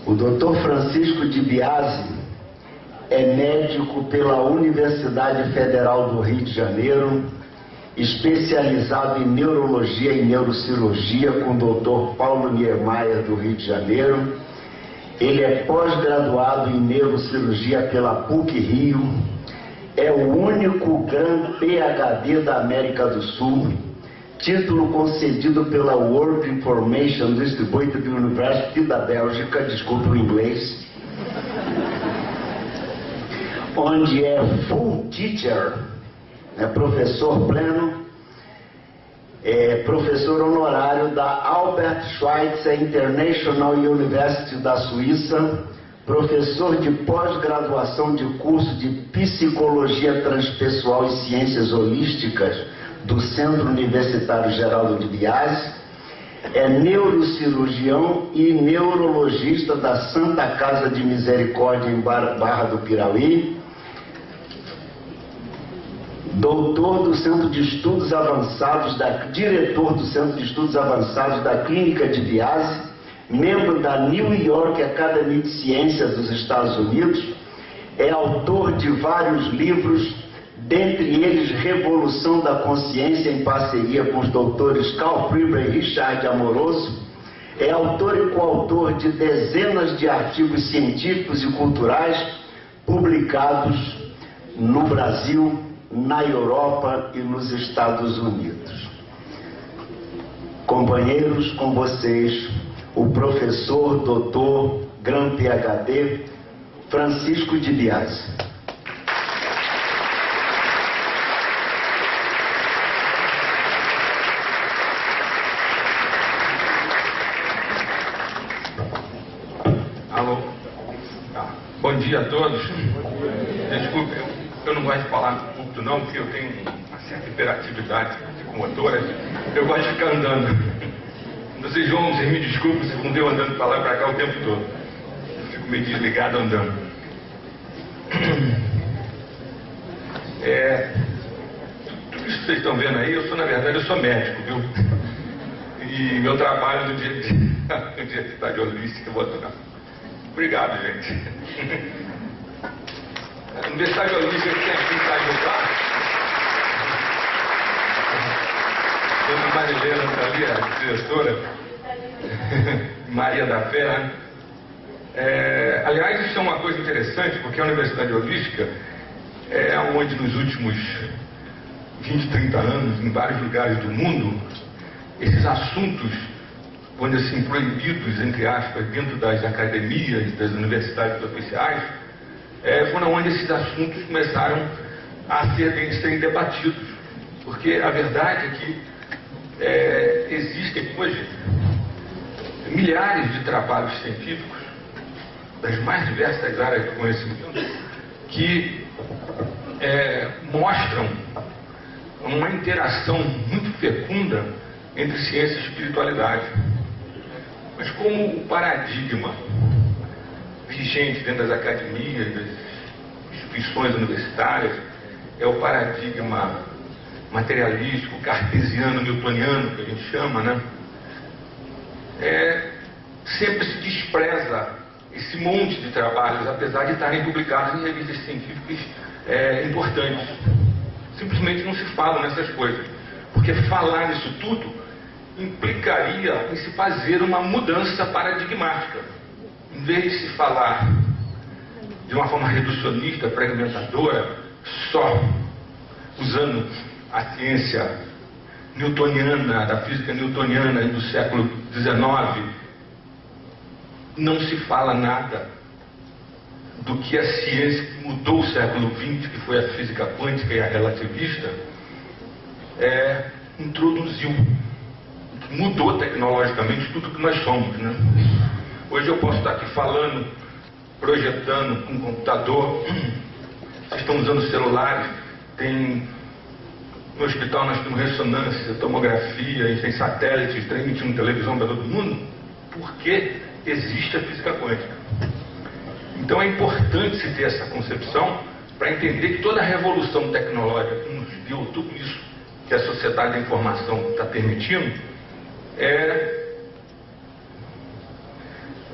O Dr. Francisco de Biasi é médico pela Universidade Federal do Rio de Janeiro, especializado em neurologia e neurocirurgia com o Dr. Paulo Niemeyer do Rio de Janeiro. Ele é pós-graduado em neurocirurgia pela PUC-Rio, é o único Grand PhD da América do Sul, título concedido pela World Information Distributed University da Bélgica, desculpe o inglês, onde é full teacher, é professor pleno, é professor honorário da Albert Schweitzer International University da Suíça, professor de pós-graduação de curso de Psicologia Transpessoal e Ciências Holísticas do Centro Universitário Geraldo de Biasi, é neurocirurgião e neurologista da Santa Casa de Misericórdia em Barra do Piauí, doutor do Centro de Estudos Avançados, diretor do Centro de Estudos Avançados da Clínica de Biasi, membro da New York Academy de Ciências dos Estados Unidos, é autor de vários livros, dentre eles Revolução da Consciência, em parceria com os doutores Carl Friedrich e Richard Amoroso, é autor e coautor de dezenas de artigos científicos e culturais publicados no Brasil, na Europa e nos Estados Unidos. Companheiros, com vocês, o professor, doutor, Grand PhD, Francisco de Biasi. Alô? Bom dia a todos. Desculpe, eu não gosto de falar muito não, porque eu tenho uma certa hiperatividade psicomotora. Eu gosto de ficar andando. Vocês me desculpem se vão ver eu andando para lá e para cá o tempo todo. Eu fico meio desligado andando. Tudo isso que vocês estão vendo aí, na verdade, eu sou médico, viu? E meu trabalho no dia de atividade holística, eu vou adorar. Obrigado, gente. A Universidade Holística tem aqui em Itajubá. Dona Marilena está ali, a diretora, Maria da Fé, né? Aliás, isso é uma coisa interessante, porque a Universidade Holística é onde nos últimos 20, 30 anos, em vários lugares do mundo, esses assuntos, quando assim, proibidos, entre aspas, dentro das academias, das universidades oficiais, foram onde esses assuntos começaram a serem debatidos. Porque a verdade é que existem hoje milhares de trabalhos científicos das mais diversas áreas do conhecimento que mostram uma interação muito fecunda entre ciência e espiritualidade. Mas como o paradigma vigente dentro das academias, das instituições universitárias, é o paradigma materialístico, cartesiano, newtoniano, que a gente chama, né? Sempre se despreza esse monte de trabalhos, apesar de estarem publicados em revistas científicas importantes. Simplesmente não se fala nessas coisas, porque falar nisso tudo implicaria em se fazer uma mudança paradigmática. Em vez de se falar de uma forma reducionista, fragmentadora, só usando a ciência newtoniana, da física newtoniana do século XIX, não se fala nada do que a ciência que mudou o século XX, que foi a física quântica e a relativista, introduziu, mudou tecnologicamente tudo que nós somos, né? Hoje eu posso estar aqui falando, projetando com um computador, vocês estão usando celulares, no hospital nós temos ressonância, tomografia, tem satélites, transmitindo televisão para todo mundo, porque existe a física quântica. Então é importante se ter essa concepção para entender que toda a revolução tecnológica que nos deu tudo isso que a sociedade da informação está permitindo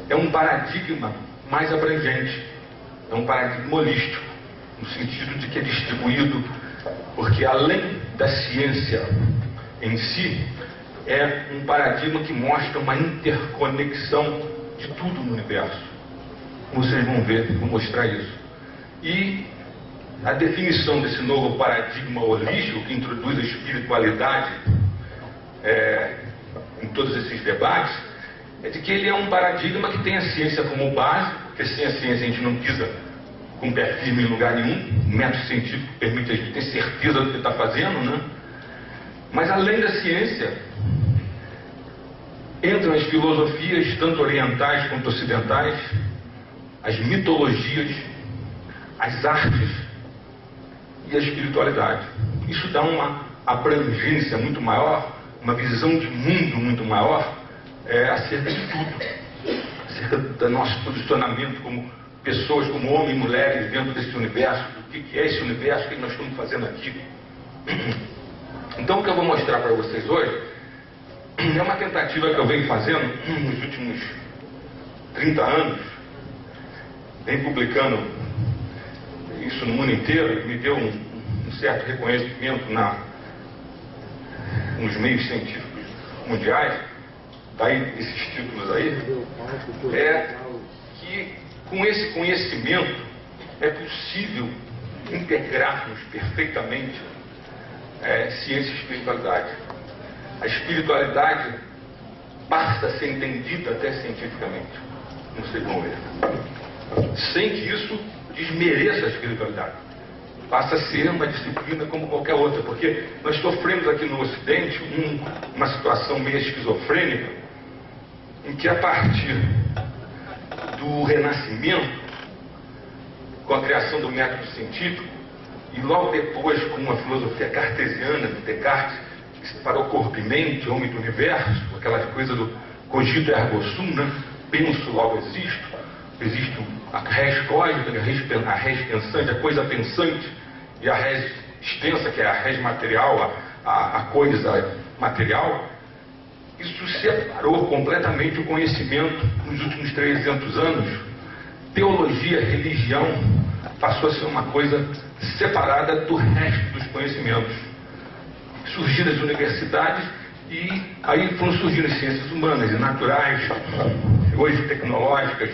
é um paradigma mais abrangente, é um paradigma holístico, no sentido de que é distribuído, porque além da ciência em si, é um paradigma que mostra uma interconexão de tudo no universo. Vocês vão ver, vou mostrar isso. E a definição desse novo paradigma holístico, que introduz a espiritualidade em todos esses debates, é de que ele é um paradigma que tem a ciência como base, porque sem a ciência a gente não pisa com o pé firme em lugar nenhum. O método científico permite a gente ter certeza do que está fazendo, né? Mas além da ciência, entram as filosofias, tanto orientais quanto ocidentais, as mitologias, as artes e a espiritualidade. Isso dá uma abrangência muito maior, uma visão de mundo muito maior acerca de tudo, acerca do nosso posicionamento como pessoas, como homens e mulheres dentro desse universo, do que é esse universo, o que nós estamos fazendo aqui. Então o que eu vou mostrar para vocês hoje é uma tentativa que eu venho fazendo nos últimos 30 anos, venho publicando isso no mundo inteiro, e me deu um certo reconhecimento nos meios científicos mundiais, daí esses títulos aí, é que com esse conhecimento é possível integrarmos perfeitamente ciência e espiritualidade. A espiritualidade passa a ser entendida até cientificamente, vocês vão ver, sem que isso desmereça a espiritualidade. Passa a ser uma disciplina como qualquer outra, porque nós sofremos aqui no Ocidente uma situação meio esquizofrênica, em que a partir do Renascimento, com a criação do método científico, e logo depois com a filosofia cartesiana de Descartes, que separou corpo e mente, homem do universo, aquela coisa do cogito ergo sum, né? Penso, logo existo. Existe a res cósmica, a res pensante, a coisa pensante, e a res extensa, que é a res material, a coisa material. Isso separou completamente o conhecimento nos últimos 300 anos. Teologia, religião, passou a ser uma coisa separada do resto dos conhecimentos. Surgiram as universidades e aí foram surgindo as ciências humanas e naturais, hoje tecnológicas,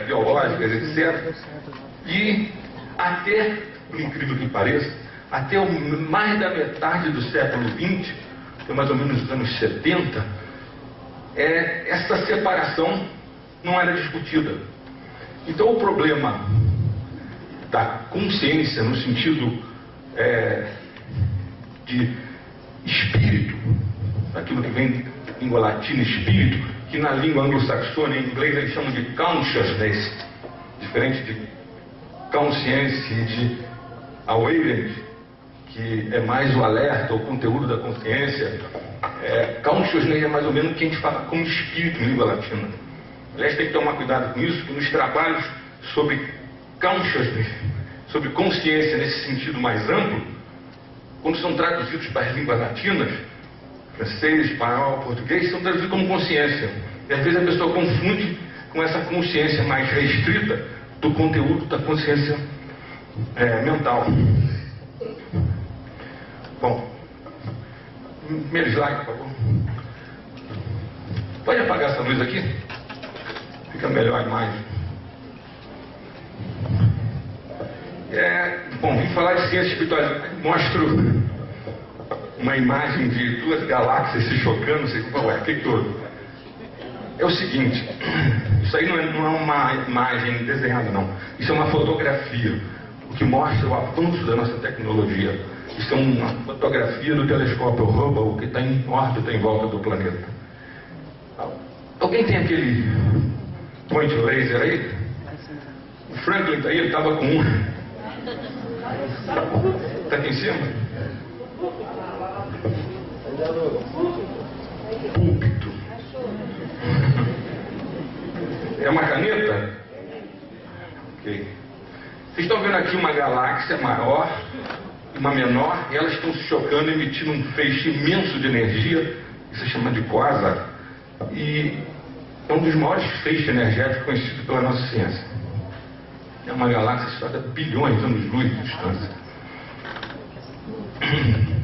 biológicas, etc. E até, por incrível que pareça, até mais da metade do século XX, que é mais ou menos os anos 70, essa separação não era discutida. Então o problema da consciência, no sentido de espírito, aquilo que vem da língua latina, espírito, que na língua anglo-saxônia, em inglês, eles chamam de consciousness, diferente de consciência e de awareness, que é mais o alerta, o conteúdo da consciência. Consciousness é mais ou menos o que a gente fala como espírito em língua latina. Aliás, tem que tomar cuidado com isso, que nos trabalhos sobre consciousness, sobre consciência nesse sentido mais amplo, quando são traduzidos para as línguas latinas, francês, espanhol, português, são traduzidos como consciência. E às vezes a pessoa confunde com essa consciência mais restrita do conteúdo da consciência mental. Bom, primeiro slide, por favor. Pode apagar essa luz aqui? Fica melhor a imagem. Bom, vim falar de ciência espiritual. Mostro uma imagem de duas galáxias se chocando. Você fala, ué, o que todo? É o seguinte, isso aí não é uma imagem desenhada, não. Isso é uma fotografia, o que mostra o avanço da nossa tecnologia. Isso é uma fotografia do telescópio Hubble, que está em órbita em volta do planeta. Alguém tem aquele point laser aí? O Franklin está aí, ele estava com um. Está aqui em cima? Púlpito. É uma caneta? Ok. Vocês estão vendo aqui uma galáxia maior e uma menor, e elas estão se chocando, emitindo um feixe imenso de energia, isso se chama de quasar. E é um dos maiores feixes energéticos conhecidos pela nossa ciência. É uma galáxia situada a bilhões de anos-luz de distância.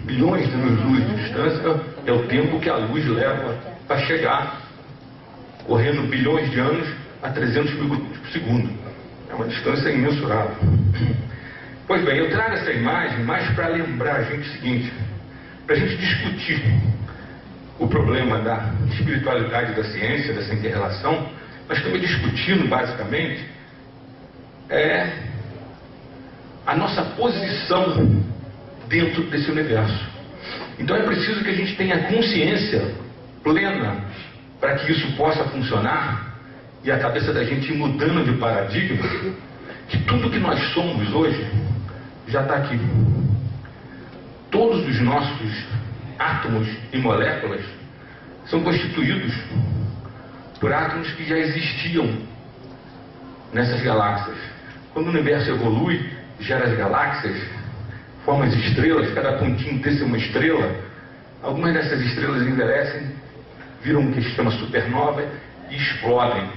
Bilhões de anos-luz de distância é o tempo que a luz leva para chegar, correndo bilhões de anos a 300 mil por segundo. É uma distância imensurável. Pois bem, eu trago essa imagem mais para lembrar a gente o seguinte, para a gente discutir o problema da espiritualidade da ciência, dessa inter-relação, nós estamos discutindo basicamente a nossa posição dentro desse universo. Então é preciso que a gente tenha consciência plena para que isso possa funcionar e a cabeça da gente ir mudando de paradigma, que tudo que nós somos hoje já está aqui. Todos os nossos átomos e moléculas são constituídos por átomos que já existiam nessas galáxias. Quando o universo evolui, gera as galáxias, forma as estrelas, cada pontinho desse é uma estrela. Algumas dessas estrelas envelhecem, viram o que se chama supernova e explodem.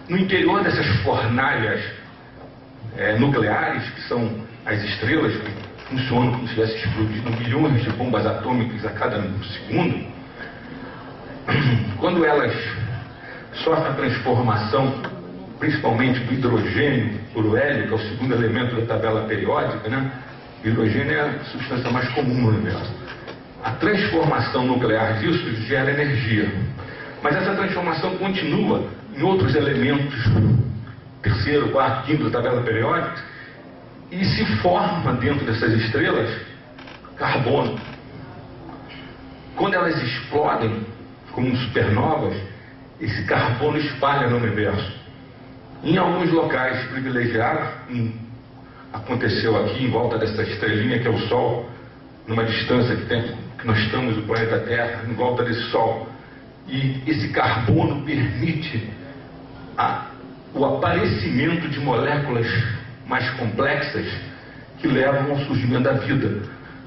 No interior dessas fornalhas nucleares, que são as estrelas, que funcionam como se estivesse explodindo milhões de bombas atômicas a cada segundo, quando elas sofrem a transformação, principalmente do hidrogênio por o hélio, que é o segundo elemento da tabela periódica, né? O hidrogênio é a substância mais comum no universo. A transformação nuclear disso gera energia. Mas essa transformação continua em outros elementos, terceiro, quarto, quinto da tabela periódica, e se forma dentro dessas estrelas carbono. Quando elas explodem como supernovas, esse carbono espalha no universo. Em alguns locais privilegiados, aconteceu aqui em volta dessa estrelinha que é o Sol, numa distância que nós estamos do planeta Terra, em volta desse Sol. E esse carbono permite o aparecimento de moléculas mais complexas que levam ao surgimento da vida.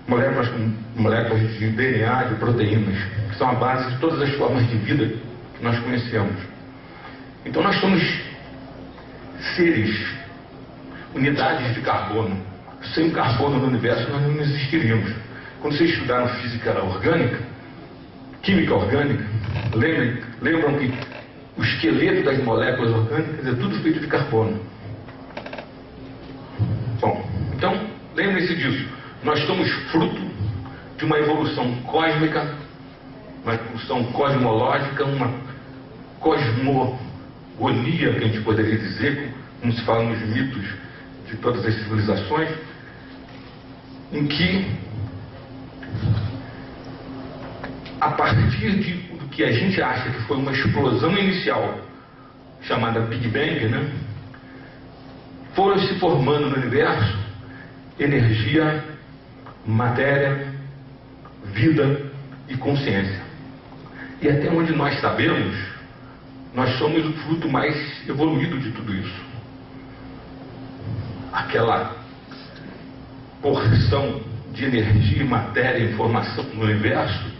Moléculas de DNA, de proteínas, que são a base de todas as formas de vida que nós conhecemos. Então nós somos seres, unidades de carbono. Sem carbono no universo nós não existiríamos. Quando vocês estudaram física orgânica, química orgânica, lembram que o esqueleto das moléculas orgânicas é tudo feito de carbono. Bom, então lembrem-se disso. Nós somos fruto de uma evolução cósmica, uma evolução cosmológica, uma cosmogonia, que a gente poderia dizer, como se fala nos mitos de todas as civilizações, em que, a partir do que a gente acha que foi uma explosão inicial, chamada Big Bang, né, foram se formando no universo energia, matéria, vida e consciência. E até onde nós sabemos, nós somos o fruto mais evoluído de tudo isso. Aquela porção de energia, matéria e informação no universo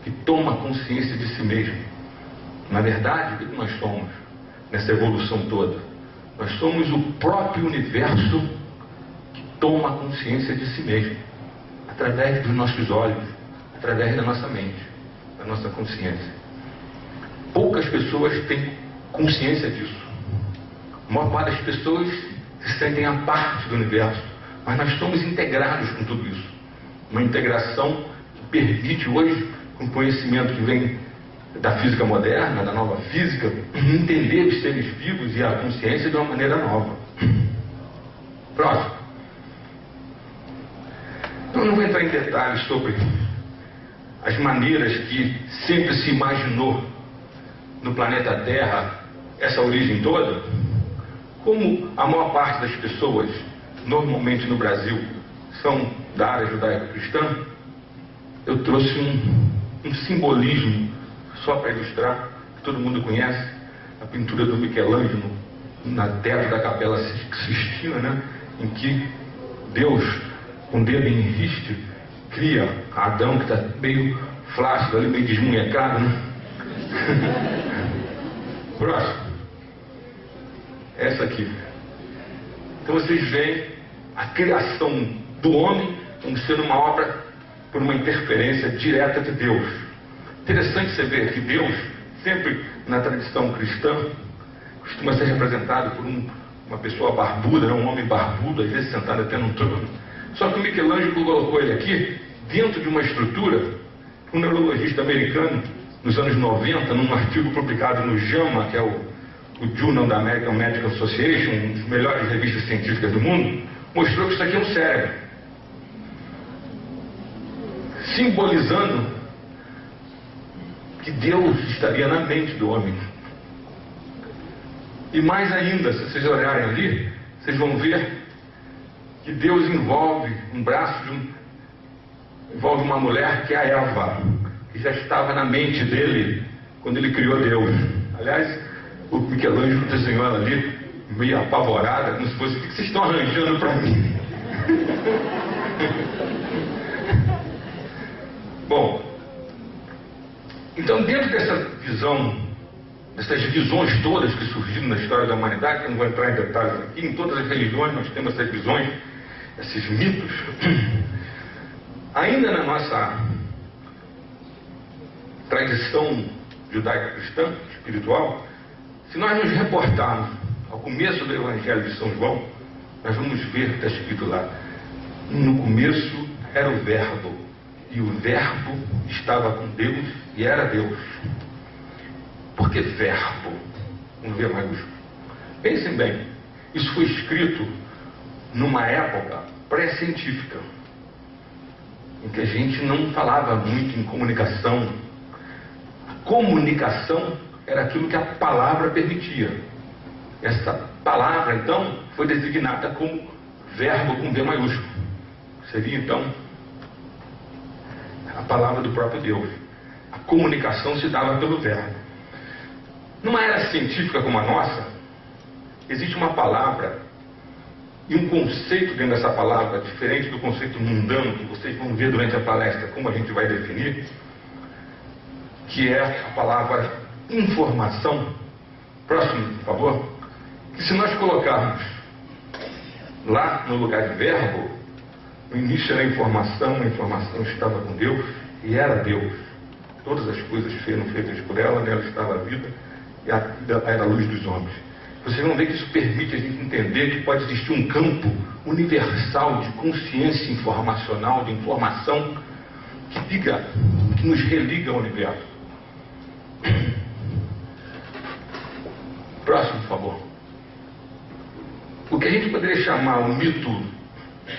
que toma consciência de si mesmo. Na verdade, o que nós somos nessa evolução toda? Nós somos o próprio universo que toma consciência de si mesmo, através dos nossos olhos, através da nossa mente, da nossa consciência. Poucas pessoas têm consciência disso. A maior parte das pessoas se sentem à parte do universo, mas nós estamos integrados com tudo isso. Uma integração que permite hoje, com o conhecimento que vem da física moderna, da nova física, entender os seres vivos e a consciência de uma maneira nova. Próximo. Então, eu não vou entrar em detalhes sobre as maneiras que sempre se imaginou no planeta Terra essa origem toda. Como a maior parte das pessoas, normalmente no Brasil, são da área judaico-cristã, eu trouxe um simbolismo só para ilustrar, que todo mundo conhece, a pintura do Michelangelo na teto da Capela Sistina, né, em que Deus, com o dedo em riste, cria Adão, que está meio flácido ali, meio desmunhecado, né? Próximo. Essa aqui. Então vocês veem a criação do homem como sendo uma obra por uma interferência direta de Deus. Interessante você ver que Deus, sempre na tradição cristã, costuma ser representado por uma pessoa barbuda, um homem barbudo, às vezes sentado até num trono. Só que o Michelangelo colocou ele aqui dentro de uma estrutura. Um neurologista americano, nos anos 90, num artigo publicado no JAMA, que é o Journal da American Medical Association, uma das melhores revistas científicas do mundo, mostrou que isso aqui é um cérebro, simbolizando que Deus estaria na mente do homem. E mais ainda, se vocês olharem ali, vocês vão ver que Deus envolve um braço envolve uma mulher que é a Eva, que já estava na mente dele quando ele criou Deus. Aliás, o Michelangelo desenhou ela ali meio apavorada, como se fosse: o que vocês estão arranjando para mim? Bom, então dentro dessa visão, dessas visões todas que surgiram na história da humanidade, que eu não vou entrar em detalhes aqui, em todas as religiões nós temos essas visões, esses mitos. Ainda na nossa tradição judaico-cristã, espiritual, se nós nos reportarmos ao começo do Evangelho de São João, nós vamos ver que está escrito lá: no começo era o Verbo, e o Verbo estava com Deus e era Deus. Por que Verbo? Um V maiúsculo. Pensem bem, isso foi escrito numa época pré-científica, em que a gente não falava muito em comunicação. A comunicação era aquilo que a palavra permitia. Essa palavra, então, foi designada como verbo com V maiúsculo. Seria, então, a palavra do próprio Deus. A comunicação se dava pelo verbo. Numa era científica como a nossa, existe uma palavra e um conceito dentro dessa palavra, diferente do conceito mundano que vocês vão ver durante a palestra, como a gente vai definir, que é a palavra informação. Próximo, por favor. Que se nós colocarmos lá no lugar de verbo, no início era a informação estava com Deus e era Deus. Todas as coisas foram feitas por ela, nela estava a vida e a vida era a luz dos homens. Vocês vão ver que isso permite a gente entender que pode existir um campo universal de consciência informacional, de informação, que nos religa ao universo. Próximo, por favor. O que a gente poderia chamar o mito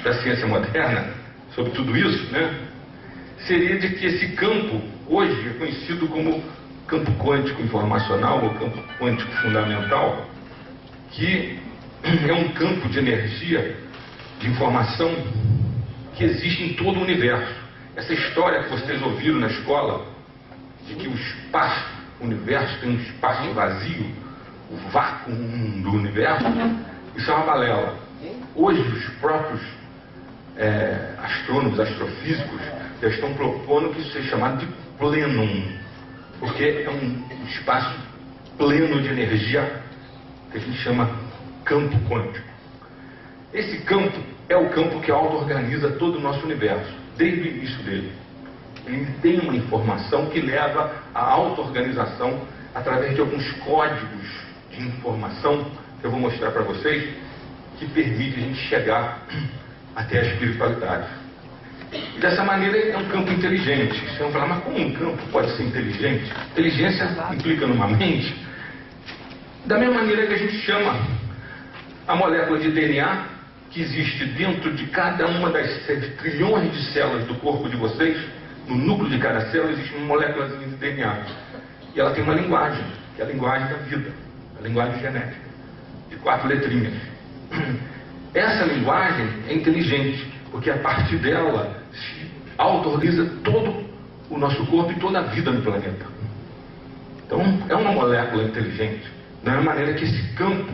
da ciência moderna sobre tudo isso, seria de que esse campo hoje é conhecido como campo quântico informacional ou campo quântico fundamental, que é um campo de energia, de informação que existe em todo o universo. Essa história que vocês ouviram na escola, de que o espaço, o universo tem um espaço vazio, o vácuo do universo, isso é uma balela. Hoje os próprios astrônomos, astrofísicos, já estão propondo que isso seja chamado de plenum, porque é um espaço pleno de energia que a gente chama campo quântico. Esse campo é o campo que auto-organiza todo o nosso universo, desde o início dele. Ele tem uma informação que leva à auto-organização através de alguns códigos de informação que eu vou mostrar para vocês, que permite a gente chegar até a espiritualidade. E dessa maneira é um campo inteligente. Vocês vão falar: mas como um campo pode ser inteligente? Inteligência implica numa mente. Da mesma maneira que a gente chama a molécula de DNA, que existe dentro de cada uma das 7 trilhões de células do corpo de vocês, no núcleo de cada célula existe uma molécula de DNA. E ela tem uma linguagem, que é a linguagem da vida, a linguagem genética, de 4 letrinhas. Essa linguagem é inteligente, porque a partir dela se auto-organiza todo o nosso corpo e toda a vida no planeta. Então é uma molécula inteligente. Da mesma maneira que esse campo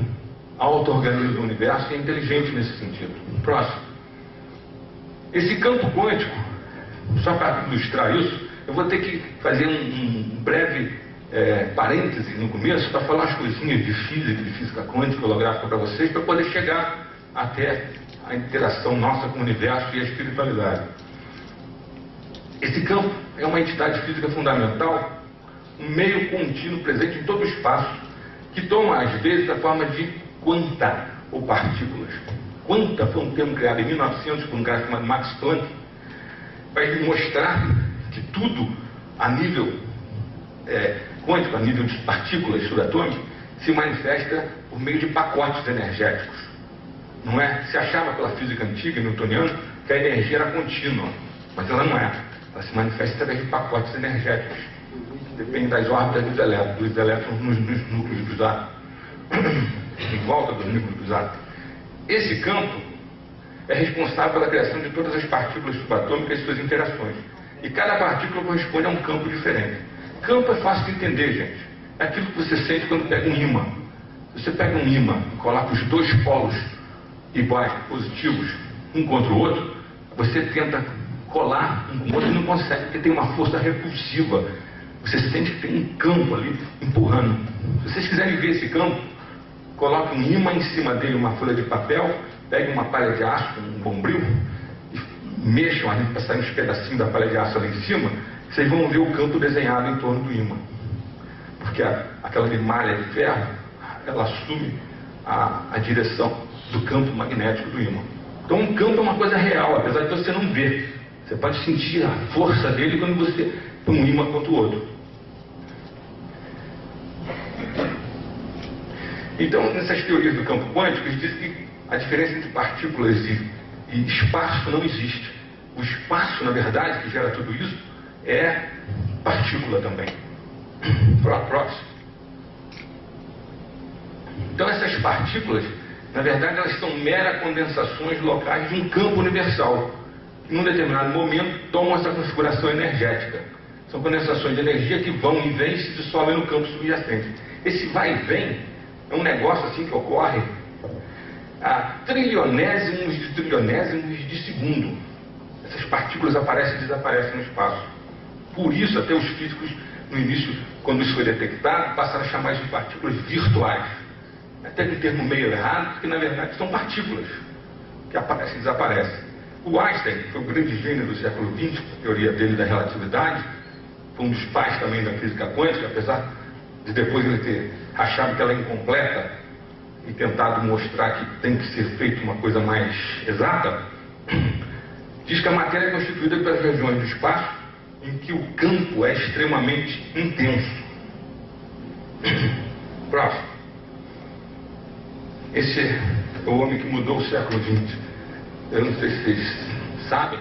auto-organiza o universo é inteligente nesse sentido. Próximo. Esse campo quântico, só para ilustrar isso, eu vou ter que fazer um breve parêntese no começo para falar umas coisinhas de física quântica, holográfica para vocês, para poder chegar até a interação nossa com o universo e a espiritualidade. Esse campo é uma entidade física fundamental, um meio contínuo presente em todo o espaço, que toma às vezes a forma de quanta ou partículas. Quanta foi um termo criado em 1900 por um cara chamado Max Planck, para mostrar que tudo a nível quântico, a nível de partículas subatômicas, se manifesta por meio de pacotes energéticos. Não é? Se achava pela física antiga, newtoniana, que a energia era contínua, mas ela não é. Ela se manifesta através de pacotes energéticos. Depende das órbitas dos elétrons nos núcleos dos átomos, em volta dos núcleos dos átomos. Esse campo é responsável pela criação de todas as partículas subatômicas e suas interações. E cada partícula corresponde a um campo diferente. Campo é fácil de entender, gente. É aquilo que você sente quando pega um ímã. Você pega um ímã e coloca os dois polos iguais, positivos, um contra o outro, você tenta colar um com o outro e não consegue, porque tem uma força repulsiva. Você sente que tem um campo ali empurrando. Se vocês quiserem ver esse campo, coloque um ímã em cima dele, uma folha de papel, pegue uma palha de aço, um bombril, e mexam ali para sair uns pedacinhos da palha de aço ali em cima, vocês vão ver o campo desenhado em torno do ímã. Porque aquela malha de ferro, ela assume a direção do campo magnético do ímã. Então um campo é uma coisa real, apesar de você não ver. Você pode sentir a força dele quando você põe um ímã contra o outro. Então, nessas teorias do campo quântico, eles dizem que a diferença entre partículas e espaço não existe. O espaço, na verdade, que gera tudo isso, é partícula também. Próximo. Então, essas partículas, na verdade, elas são meras condensações locais de um campo universal, que, num determinado momento, tomam essa configuração energética. São condensações de energia que vão e vêm e se dissolvem no campo subjacente. Esse vai e vem é um negócio assim que ocorre a trilionésimos de segundo. Essas partículas aparecem e desaparecem no espaço. Por isso, até os físicos, no início, quando isso foi detectado, passaram a chamar isso de partículas virtuais. Até com um termo meio errado, porque na verdade são partículas que aparecem e desaparecem. O Einstein, que foi o grande gênio do século XX, a teoria dele da relatividade, foi um dos pais também da física quântica, apesar de depois ele ter achado que ela é incompleta e tentado mostrar que tem que ser feita uma coisa mais exata, diz que a matéria é constituída pelas regiões do espaço em que o campo é extremamente intenso. Próximo. Esse é o homem que mudou o século XX. Eu não sei se vocês sabem.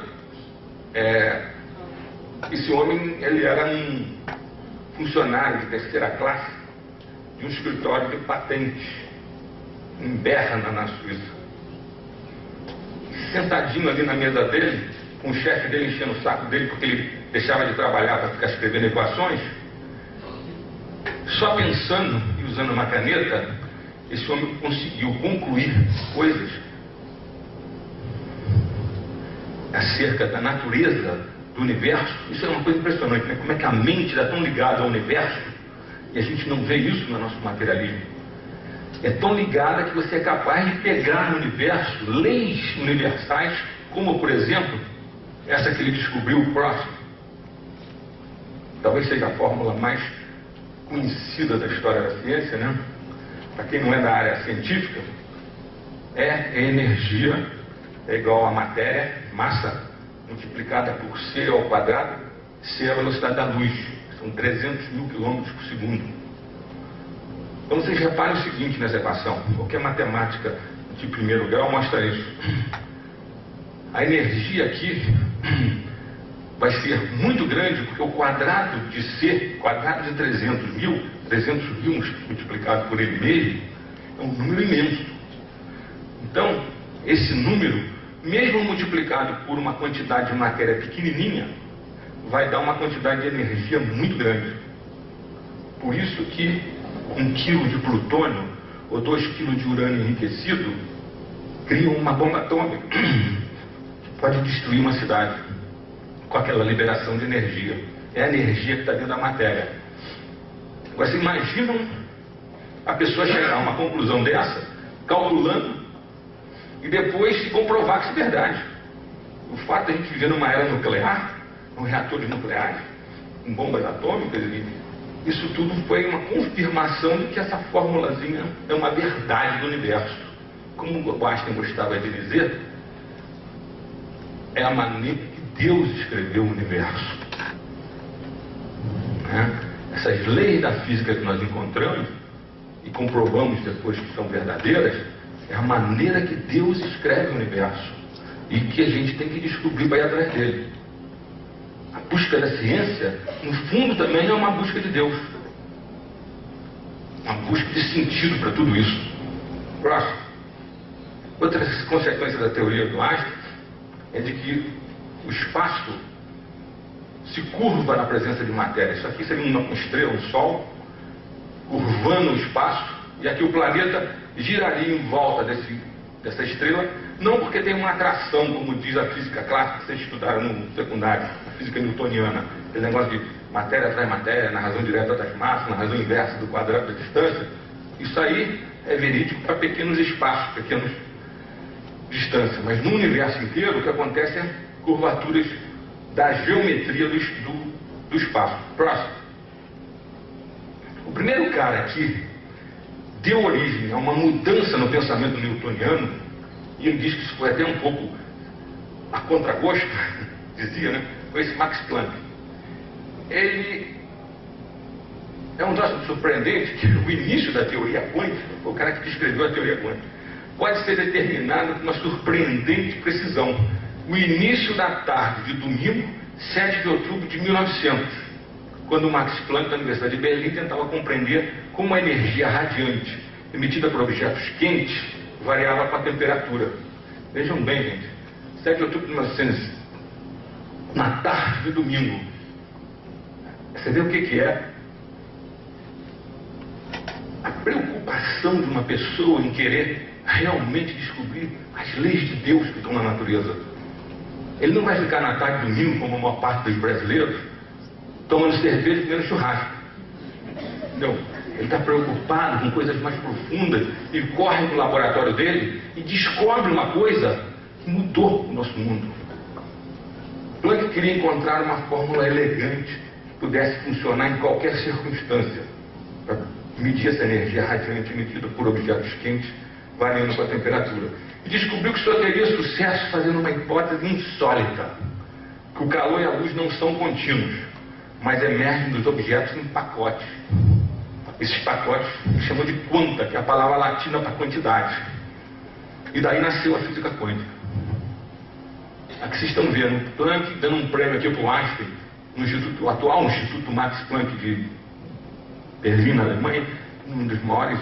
Esse homem, ele era um funcionário de terceira classe de um escritório de patentes em Berna, na Suíça. Sentadinho ali na mesa dele, com o chefe dele enchendo o saco dele porque ele deixava de trabalhar para ficar escrevendo equações, só pensando e usando uma caneta, esse homem conseguiu concluir coisas acerca da natureza do universo. Isso é uma coisa impressionante, né? Como é que a mente está tão ligada ao universo e a gente não vê isso no nosso materialismo. É tão ligada que você é capaz de pegar no universo leis universais, como, por exemplo, essa que ele descobriu, o próximo. Talvez seja a fórmula mais conhecida da história da ciência, né? Para quem não é da área científica, energia é igual a matéria, massa, multiplicada por c ao quadrado, c é a velocidade da luz. São 300 mil quilômetros por segundo. Então vocês reparem o seguinte nessa equação. Qualquer matemática de primeiro grau mostra isso. A energia aqui vai ser muito grande, porque o quadrado de c, quadrado de 300 mil multiplicado por ele mesmo, é um número imenso. Então, esse número, mesmo multiplicado por uma quantidade de matéria pequenininha, vai dar uma quantidade de energia muito grande. Por isso que 1 quilo de plutônio ou 2 quilos de urânio enriquecido criam uma bomba atômica que pode destruir uma cidade com aquela liberação de energia. É a energia que está dentro da matéria. Agora, vocês imaginam a pessoa chegar a uma conclusão dessa, calculando, e depois se comprovar que isso é verdade. O fato de a gente viver numa era nuclear, com reatores nucleares, com bombas atômicas, isso tudo foi uma confirmação de que essa formulazinha é uma verdade do universo. Como o Einstein gostava de dizer, é a maneira que Deus escreveu o universo. Essas leis da física que nós encontramos e comprovamos depois que são verdadeiras, é a maneira que Deus escreve o universo e que a gente tem que descobrir para ir atrás dele. A busca da ciência, no fundo, também é uma busca de Deus, uma busca de sentido para tudo isso. Próximo. Outra consequência da teoria do Einstein é de que o espaço se curva na presença de matéria. Isso aqui seria uma estrela, um Sol, curvando o espaço, e aqui o planeta giraria em volta dessa estrela, não porque tem uma atração, como diz a física clássica que vocês estudaram no secundário, a física newtoniana, aquele negócio de matéria atrai matéria, na razão direta das massas, na razão inversa do quadrado da distância. Isso aí é verídico para pequenos espaços, pequenas distâncias, mas no universo inteiro o que acontece é curvaturas da geometria do espaço. Próximo. O primeiro cara que deu origem a uma mudança no pensamento newtoniano, e ele diz que isso foi até um pouco a contragosto, dizia, né? Foi esse Max Planck. Ele é um troço surpreendente que o início da teoria quântica, foi o cara que descreveu a teoria quântica, pode ser determinado com uma surpreendente precisão. O início da tarde de domingo, 7 de outubro de 1900, quando o Max Planck, da Universidade de Berlim, tentava compreender como a energia radiante emitida por objetos quentes variava com a temperatura. Vejam bem, gente, 7 de outubro de 1900, na tarde de domingo. Você vê o que é a preocupação de uma pessoa em querer realmente descobrir as leis de Deus que estão na natureza. Ele não vai ficar na tarde de domingo, como a maior parte dos brasileiros, tomando cerveja e comendo churrasco. Não. Ele está preocupado com coisas mais profundas e corre para o laboratório dele e descobre uma coisa que mudou o nosso mundo. Planck queria encontrar uma fórmula elegante que pudesse funcionar em qualquer circunstância para medir essa energia radiante emitida por objetos quentes variando com a temperatura. E descobriu que só teria sucesso fazendo uma hipótese insólita, que o calor e a luz não são contínuos, mas emergem dos objetos em pacotes. Esses pacotes chamam de quanta, que é a palavra latina para quantidade. E daí nasceu a física quântica. Aqui vocês estão vendo Planck dando um prêmio aqui para o Einstein, no atual Instituto Max Planck de Berlim, na Alemanha, um dos maiores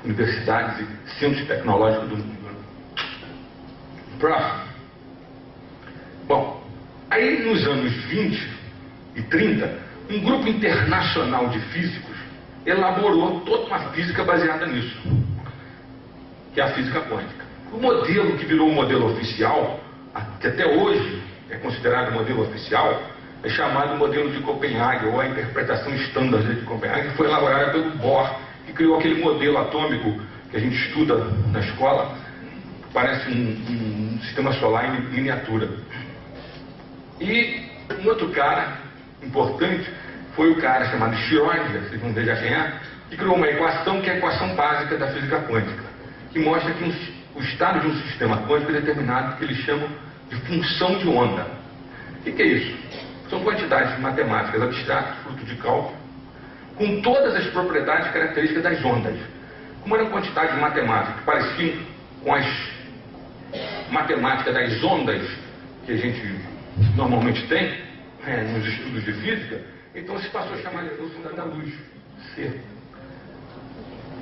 universidades e centros tecnológicos do mundo. Próximo. Bom, aí nos anos 20 e 30, um grupo internacional de físicos elaborou toda uma física baseada nisso, que é a física quântica. O modelo que virou o modelo oficial, que até hoje é considerado modelo oficial, é chamado modelo de Copenhague, ou a interpretação estándar de Copenhague, que foi elaborada pelo Bohr, que criou aquele modelo atômico que a gente estuda na escola, que parece um sistema solar em miniatura. E um outro cara importante foi o cara chamado Schrödinger, vocês vão ver já quem é, que criou uma equação que é a equação básica da física quântica, que mostra que o estado de um sistema quântico é determinado que eles chamam de função de onda. O que é isso? São quantidades matemáticas abstratas, fruto de cálculo, com todas as propriedades e características das ondas. Como eram quantidades matemáticas que pareciam com as matemáticas das ondas que a gente normalmente tem nos estudos de física, então se passou a chamar de velocidade da luz, C.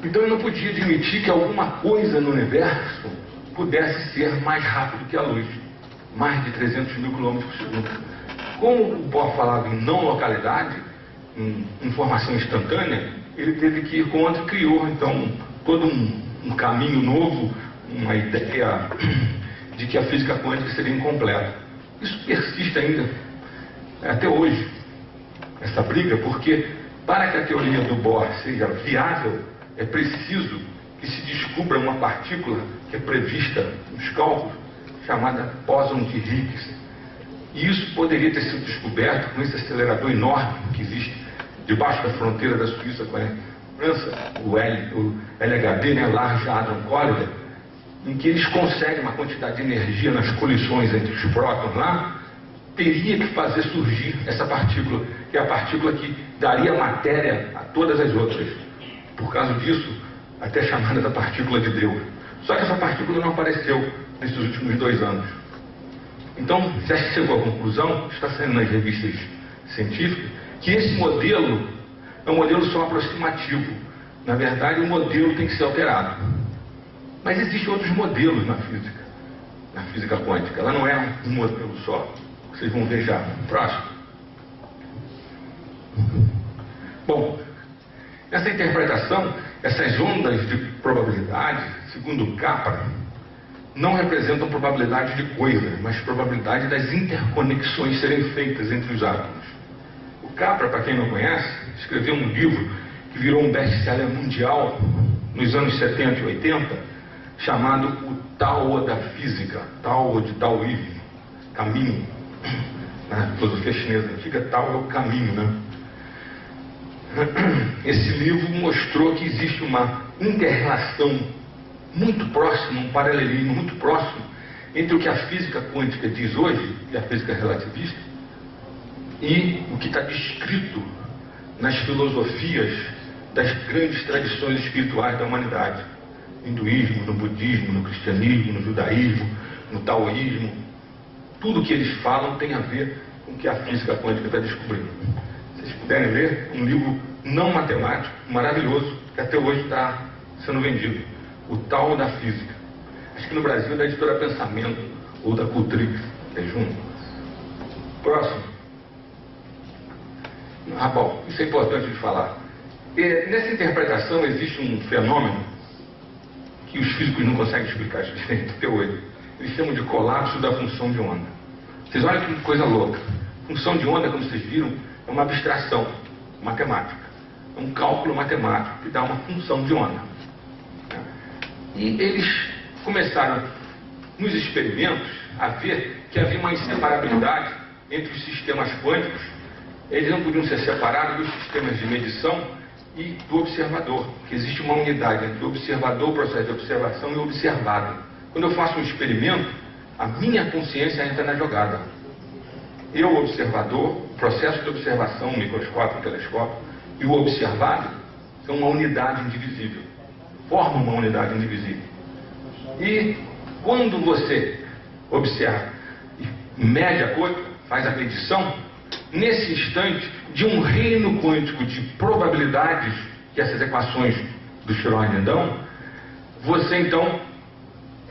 Então ele não podia admitir que alguma coisa no universo pudesse ser mais rápido que a luz, mais de 300 mil km por segundo. Como o Bohr falava em não localidade, em informação instantânea, ele teve que ir contra e criou então todo um caminho novo, uma ideia de que a física quântica seria incompleta. Isso persiste ainda até hoje. essa briga, porque para que a teoria do Bohr seja viável, é preciso que se descubra uma partícula que é prevista nos cálculos, chamada bóson de Higgs. E isso poderia ter sido descoberto com esse acelerador enorme que existe debaixo da fronteira da Suíça com a França, o LHD, né, Large Hadron Collider, em que eles conseguem uma quantidade de energia nas colisões entre os prótons lá, teria que fazer surgir essa partícula, que é a partícula que daria matéria a todas as outras. Por causa disso, até chamada da partícula de Deus. Só que essa partícula não apareceu nesses últimos 2 anos. Então, já se chegou à conclusão, está saindo nas revistas científicas, que esse modelo é um modelo só aproximativo. Na verdade, o modelo tem que ser alterado. Mas existem outros modelos na física quântica. Ela não é um modelo só. Vocês vão ver já. Próximo. Bom, essa interpretação, essas ondas de probabilidade, segundo Capra, não representam probabilidade de coisas, mas probabilidade das interconexões serem feitas entre os átomos. O Capra, para quem não conhece, escreveu um livro que virou um best-seller mundial nos anos 70 e 80, chamado O Tao da Física, Tao de Taoísmo, caminho. Na filosofia chinesa antiga, Tao é o caminho, né? Esse livro mostrou que existe uma inter-relação muito próxima, um paralelismo muito próximo entre o que a física quântica diz hoje, e a física relativista, e o que está descrito nas filosofias das grandes tradições espirituais da humanidade. No hinduísmo, no budismo, no cristianismo, no judaísmo, no taoísmo. Tudo que eles falam tem a ver com o que a física quântica está descobrindo. Se vocês puderem ler, um livro não matemático, maravilhoso, que até hoje está sendo vendido. O Tao da Física. Acho que no Brasil é da editora Pensamento, ou da Cultrix, que é junto. Próximo. Bom, isso é importante de falar. Nessa interpretação existe um fenômeno que os físicos não conseguem explicar até hoje. Eles chamam de colapso da função de onda. Vocês olham que coisa louca. Função de onda, como vocês viram, é uma abstração matemática. É um cálculo matemático que dá uma função de onda. E eles começaram, nos experimentos, a ver que havia uma inseparabilidade entre os sistemas quânticos. Eles não podiam ser separados dos sistemas de medição e do observador, que existe uma unidade entre o observador, o processo de observação e o observado. Quando eu faço um experimento, a minha consciência entra na jogada. Eu, o observador, o processo de observação, o microscópio, o telescópio, e o observado são uma unidade indivisível. Formam uma unidade indivisível. E quando você observa e mede a coisa, faz a medição, nesse instante, de um reino quântico de probabilidades que essas equações do Schrödinger dão, você então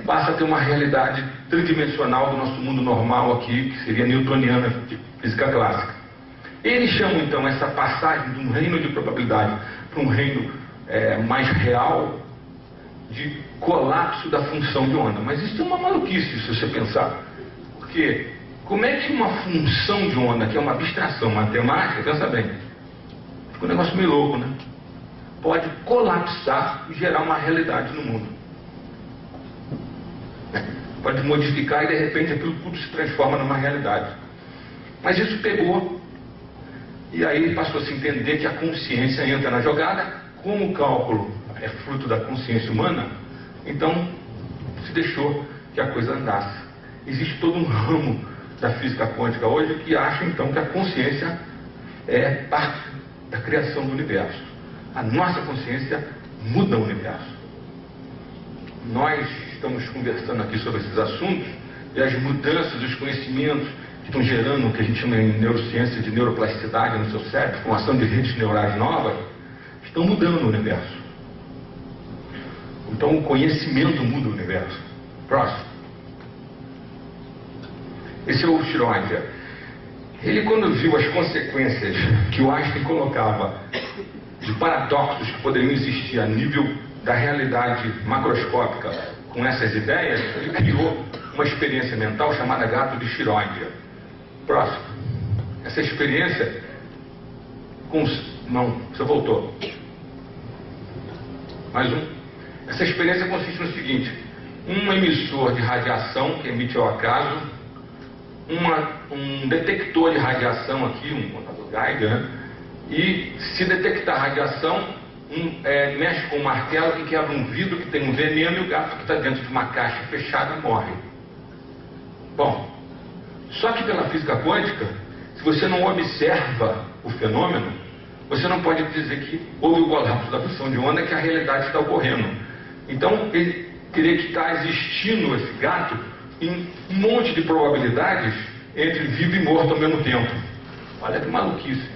passa a ter uma realidade tridimensional do nosso mundo normal aqui, que seria newtoniana de física clássica. Eles chamam então essa passagem de um reino de probabilidade para um reino mais real de colapso da função de onda. Mas isso é uma maluquice, se você pensar. Porque como é que uma função de onda, que é uma abstração matemática, pensa bem, fica um negócio meio louco, né? Pode colapsar e gerar uma realidade no mundo. Pode modificar e de repente aquilo tudo se transforma numa realidade. Mas isso pegou, e aí passou a se entender que a consciência entra na jogada. Como o cálculo é fruto da consciência humana, então se deixou que a coisa andasse. Existe todo um ramo da física quântica hoje que acha então que a consciência é parte da criação do universo. A nossa consciência muda o universo. Nós estamos conversando aqui sobre esses assuntos e as mudanças, os conhecimentos que estão gerando o que a gente chama em neurociência de neuroplasticidade no seu cérebro, formação de redes neurais novas, estão mudando o universo. Então o conhecimento muda o universo. Próximo. Esse é o Schrödinger. Ele, quando viu as consequências que o Einstein colocava de paradoxos que poderiam existir a nível da realidade macroscópica com essas ideias, ele criou uma experiência mental chamada gato de Schrödinger. Próximo. Essa experiência Não, você voltou. Mais um. Essa experiência consiste no seguinte: um emissor de radiação que emite ao acaso, um detector de radiação aqui, um contador Geiger, né? E se detectar radiação, mexe com um martelo e quebra um vidro que tem um veneno e o gato que está dentro de uma caixa fechada morre. Bom, só que pela física quântica, se você não observa o fenômeno, você não pode dizer que houve o colapso da fusão de onda, que a realidade está ocorrendo. Então, ele teria que estar existindo, esse gato, em um monte de probabilidades entre vivo e morto ao mesmo tempo. Olha que maluquice.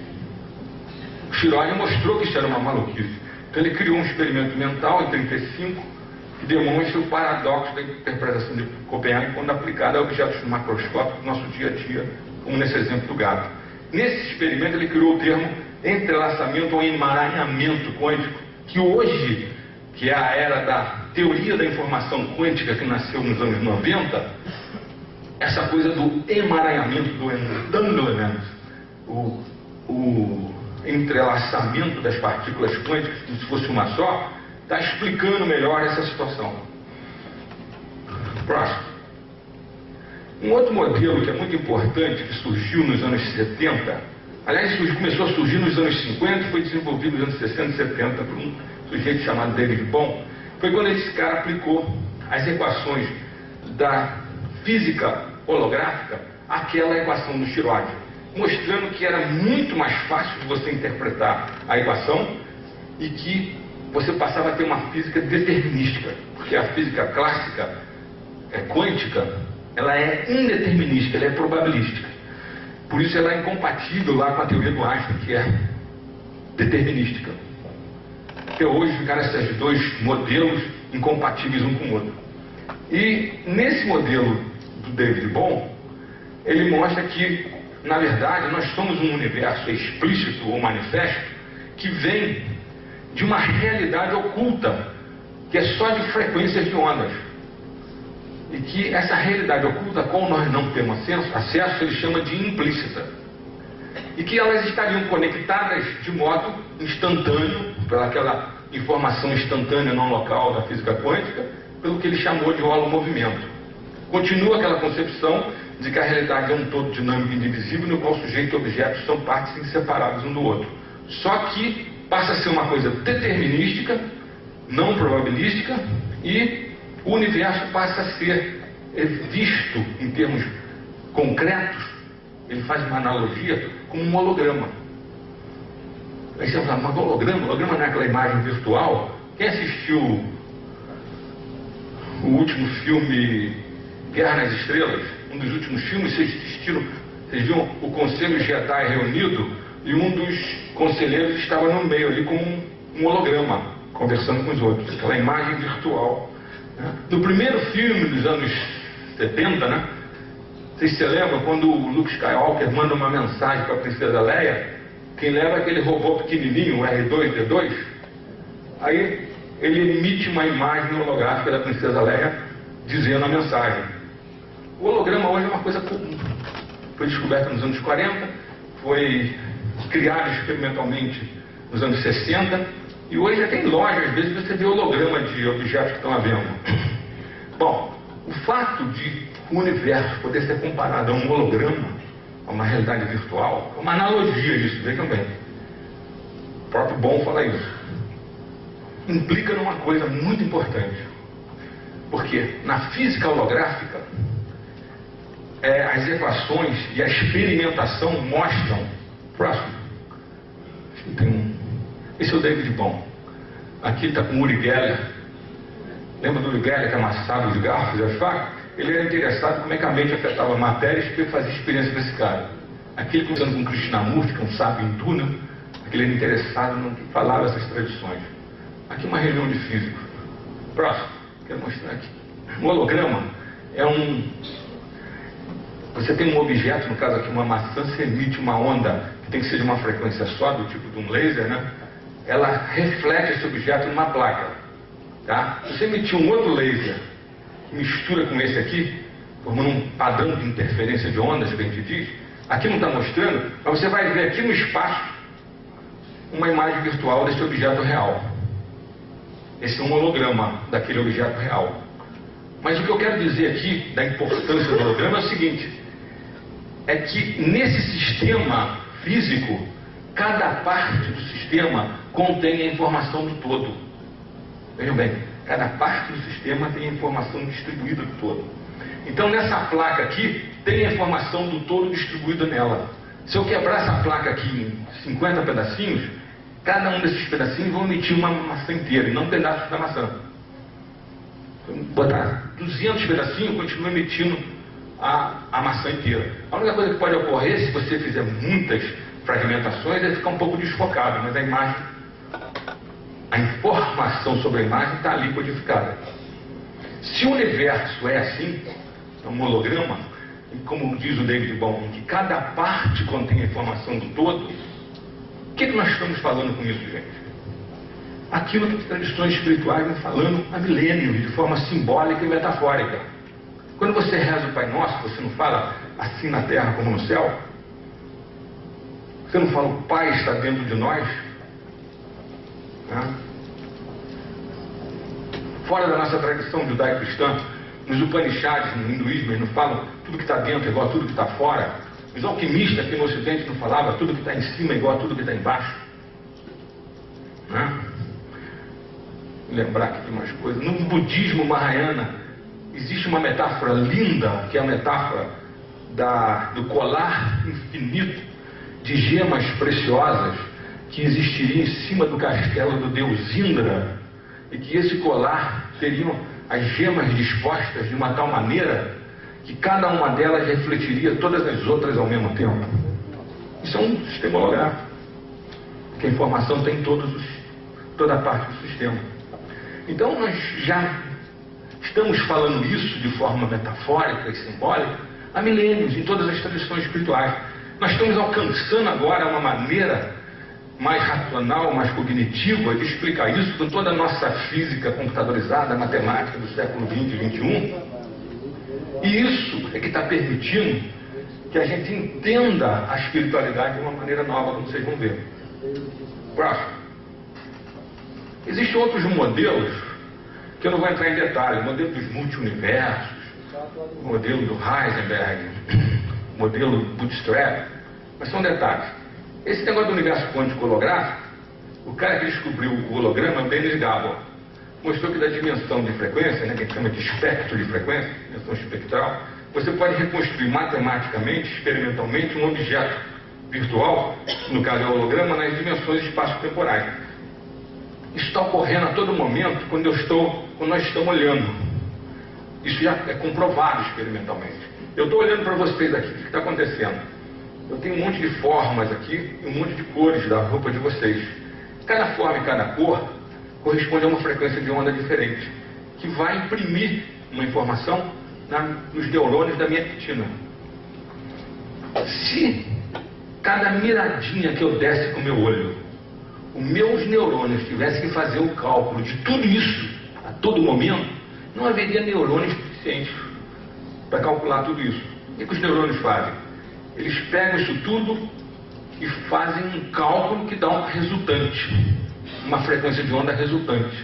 O Schrödinger mostrou que isso era uma maluquice. Então ele criou um experimento mental em 1935 que demonstra o paradoxo da interpretação de Copenhague quando aplicada a objetos no macroscópio do nosso dia a dia, como nesse exemplo do gato. Nesse experimento ele criou o termo entrelaçamento ou emaranhamento quântico, que hoje, que é a era da teoria da informação quântica que nasceu nos anos 90, essa coisa do emaranhamento, do entanglement, o entrelaçamento das partículas quânticas, como se fosse uma só, está explicando melhor essa situação. Próximo. Um outro modelo que é muito importante, que surgiu nos anos 70, aliás, começou a surgir nos anos 50 e foi desenvolvido nos anos 60 e 70 por um sujeito chamado David Bohm, foi quando esse cara aplicou as equações da física holográfica àquela equação do Schrödinger, mostrando que era muito mais fácil de você interpretar a equação e que você passava a ter uma física determinística, porque a física clássica, quântica, ela é indeterminística, ela é probabilística. Por isso ela é incompatível lá com a teoria do Einstein, que é determinística. Até hoje ficaram esses dois modelos incompatíveis um com o outro. E nesse modelo do David Bohm, ele mostra que, na verdade, nós somos um universo explícito ou manifesto que vem de uma realidade oculta, que é só de frequências de ondas. E que essa realidade oculta, a qual nós não temos acesso, ele chama de implícita. E que elas estariam conectadas de modo instantâneo, pelaquela informação instantânea não local da física quântica, pelo que ele chamou de holomovimento. Continua aquela concepção de que a realidade é um todo dinâmico e indivisível, no qual sujeito e objeto são partes inseparadas um do outro. Só que passa a ser uma coisa determinística, não probabilística, e o universo passa a ser visto em termos concretos. Ele faz uma analogia como um holograma. Aí você fala, mas holograma não é aquela imagem virtual? Quem assistiu o último filme Guerra nas Estrelas? Um dos últimos filmes, vocês viram o Conselho Jedi reunido e um dos conselheiros estava no meio ali com um holograma, conversando com os outros, aquela imagem virtual. Né? No primeiro filme dos anos 70, né? Vocês se lembram quando o Luke Skywalker manda uma mensagem para a princesa Leia, quem leva é aquele robô pequenininho, o R2-D2, aí ele emite uma imagem holográfica da princesa Leia dizendo a mensagem. O holograma hoje é uma coisa comum. Foi descoberto nos anos 40, foi criado experimentalmente nos anos 60, e hoje já tem lojas, às vezes você vê holograma de objetos que estão à venda. Bom, o fato de o universo poder ser comparado a um holograma, a uma realidade virtual, é uma analogia disso, vejam bem. O próprio Bohm fala isso. Implica numa coisa muito importante. Porque na física holográfica, as equações e a experimentação mostram. Próximo. Acho que tem um. Esse é o David Bohm. Aqui está com o Uri Geller. Lembra do Uri Geller que amassava os garfos e as facas? Ele era interessado em como é que a mente afetava a matéria e ele fazia experiência com esse cara. Aqui ele conversando com Krishnamurti, que é um sábio hindu, né? Aquele era interessado no que falava essas tradições. Aqui uma reunião de físicos. Próximo. Quero mostrar aqui. Um holograma é Você tem um objeto, no caso aqui uma maçã, você emite uma onda que tem que ser de uma frequência só, do tipo de um laser, né? Ela reflete esse objeto numa placa. Tá? Se você emitir um outro laser que mistura com esse aqui, formando um padrão de interferência de ondas, que a gente diz, aqui não está mostrando, mas você vai ver aqui no espaço uma imagem virtual desse objeto real. Esse é um holograma daquele objeto real. Mas o que eu quero dizer aqui, da importância do holograma, é o seguinte: é que nesse sistema físico, cada parte do sistema contém a informação do todo. Vejam bem, cada parte do sistema tem a informação distribuída do todo. Então nessa placa aqui, tem a informação do todo distribuída nela. Se eu quebrar essa placa aqui em 50 pedacinhos, cada um desses pedacinhos vão emitir uma maçã inteira, e não pedaços da maçã. Se eu botar 200 pedacinhos, continua emitindo a maçã inteira. A única coisa que pode ocorrer, se você fizer muitas fragmentações, é ficar um pouco desfocado, mas a imagem, a informação sobre a imagem está ali codificada. Se o universo é assim, é um holograma, e como diz o David Bohm, que cada parte contém a informação do todo, o que nós estamos falando com isso, gente? Aquilo que as tradições espirituais vão falando há milênios, de forma simbólica e metafórica. Quando você reza o Pai Nosso, você não fala assim na terra como no céu? Você não fala o Pai está dentro de nós? Fora da nossa tradição judaico-cristã, nos Upanishads, no hinduísmo, eles não falam tudo que está dentro é igual a tudo que está fora. Os alquimistas aqui no Ocidente não falavam tudo que está em cima é igual a tudo que está embaixo. Vou lembrar aqui de umas coisas. No budismo Mahayana, existe uma metáfora linda, que é a metáfora do colar infinito de gemas preciosas que existiria em cima do castelo do deus Indra, e que esse colar teriam as gemas dispostas de uma tal maneira que cada uma delas refletiria todas as outras ao mesmo tempo. Isso é um sistema holográfico, que a informação tem toda a parte do sistema. Então nós já estamos falando isso de forma metafórica e simbólica há milênios, em todas as tradições espirituais. Nós estamos alcançando agora uma maneira mais racional, mais cognitiva de explicar isso com toda a nossa física computadorizada, matemática do século XX e XXI. E isso é que está permitindo que a gente entenda a espiritualidade de uma maneira nova, como vocês vão ver. Próximo. Existem outros modelos que eu não vou entrar em detalhe. O modelo dos multi-universos, o modelo do Heisenberg, o modelo Bootstrap, mas são detalhes. Esse negócio do universo quântico holográfico, o cara que descobriu o holograma é o Dennis Gabor. Mostrou que da dimensão de frequência, né, que a gente chama de espectro de frequência, dimensão espectral, você pode reconstruir matematicamente, experimentalmente, um objeto virtual, no caso é o holograma, nas dimensões espaço-temporais. Isso está ocorrendo a todo momento quando nós estamos olhando. Isso já é comprovado experimentalmente. Eu estou olhando para vocês aqui, o que está acontecendo? Eu tenho um monte de formas aqui e um monte de cores da roupa de vocês. Cada forma e cada cor corresponde a uma frequência de onda diferente, que vai imprimir uma informação nos neurônios da minha retina. Se cada miradinha que eu desse com o meu olho, os meus neurônios tivessem que fazer o cálculo de tudo isso a todo momento, não haveria neurônios suficientes para calcular tudo isso. O que os neurônios fazem? Eles pegam isso tudo e fazem um cálculo que dá um resultante, uma frequência de onda resultante.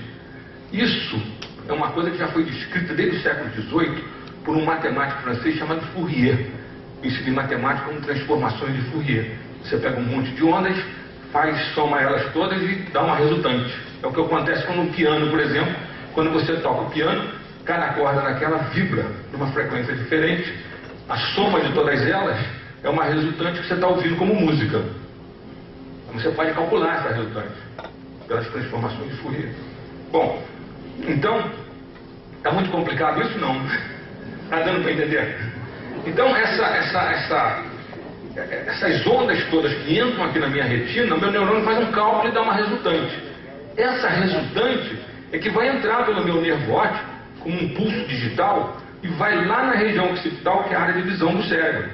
Isso é uma coisa que já foi descrita desde o século XVIII por um matemático francês chamado Fourier. Isso de matemática como transformações de Fourier. Você pega um monte de ondas, soma elas todas e dá uma resultante. É o que acontece com o piano, por exemplo. Quando você toca o piano, cada corda daquela vibra numa frequência diferente. A soma de todas elas é uma resultante que você está ouvindo como música. Então você pode calcular essa resultante pelas transformações de Fourier. Bom, então, está muito complicado isso? Não. Está dando para entender? Então, essas ondas todas que entram aqui na minha retina, meu neurônio faz um cálculo e dá uma resultante. Essa resultante é que vai entrar pelo meu nervo óptico como um pulso digital e vai lá na região occipital, que é a área de visão do cérebro,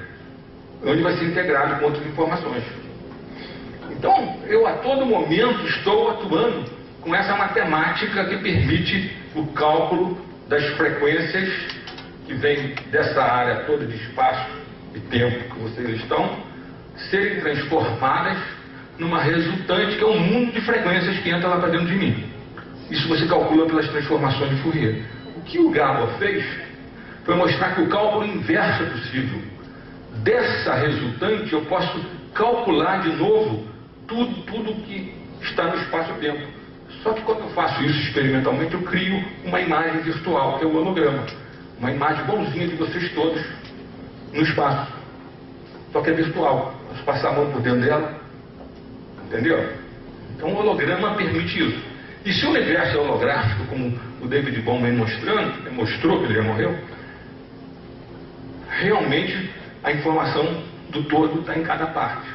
onde vai ser integrado com outras informações. Então, eu a todo momento estou atuando com essa matemática que permite o cálculo das frequências que vêm dessa área toda de espaço e tempo que vocês estão, serem transformadas numa resultante, que é um mundo de frequências que entra lá para dentro de mim. Isso você calcula pelas transformações de Fourier. O que o Gabor fez foi mostrar que o cálculo inverso é possível. Dessa resultante eu posso calcular de novo tudo que está no espaço-tempo. Só que quando eu faço isso experimentalmente, eu crio uma imagem virtual, que é o holograma. Uma imagem igualzinha de vocês todos no espaço. Só que é virtual. Posso passar a mão por dentro dela. Entendeu? Então o holograma permite isso. E se o universo é holográfico, como o David Bohm mostrou que ele já morreu, realmente a informação do todo está em cada parte.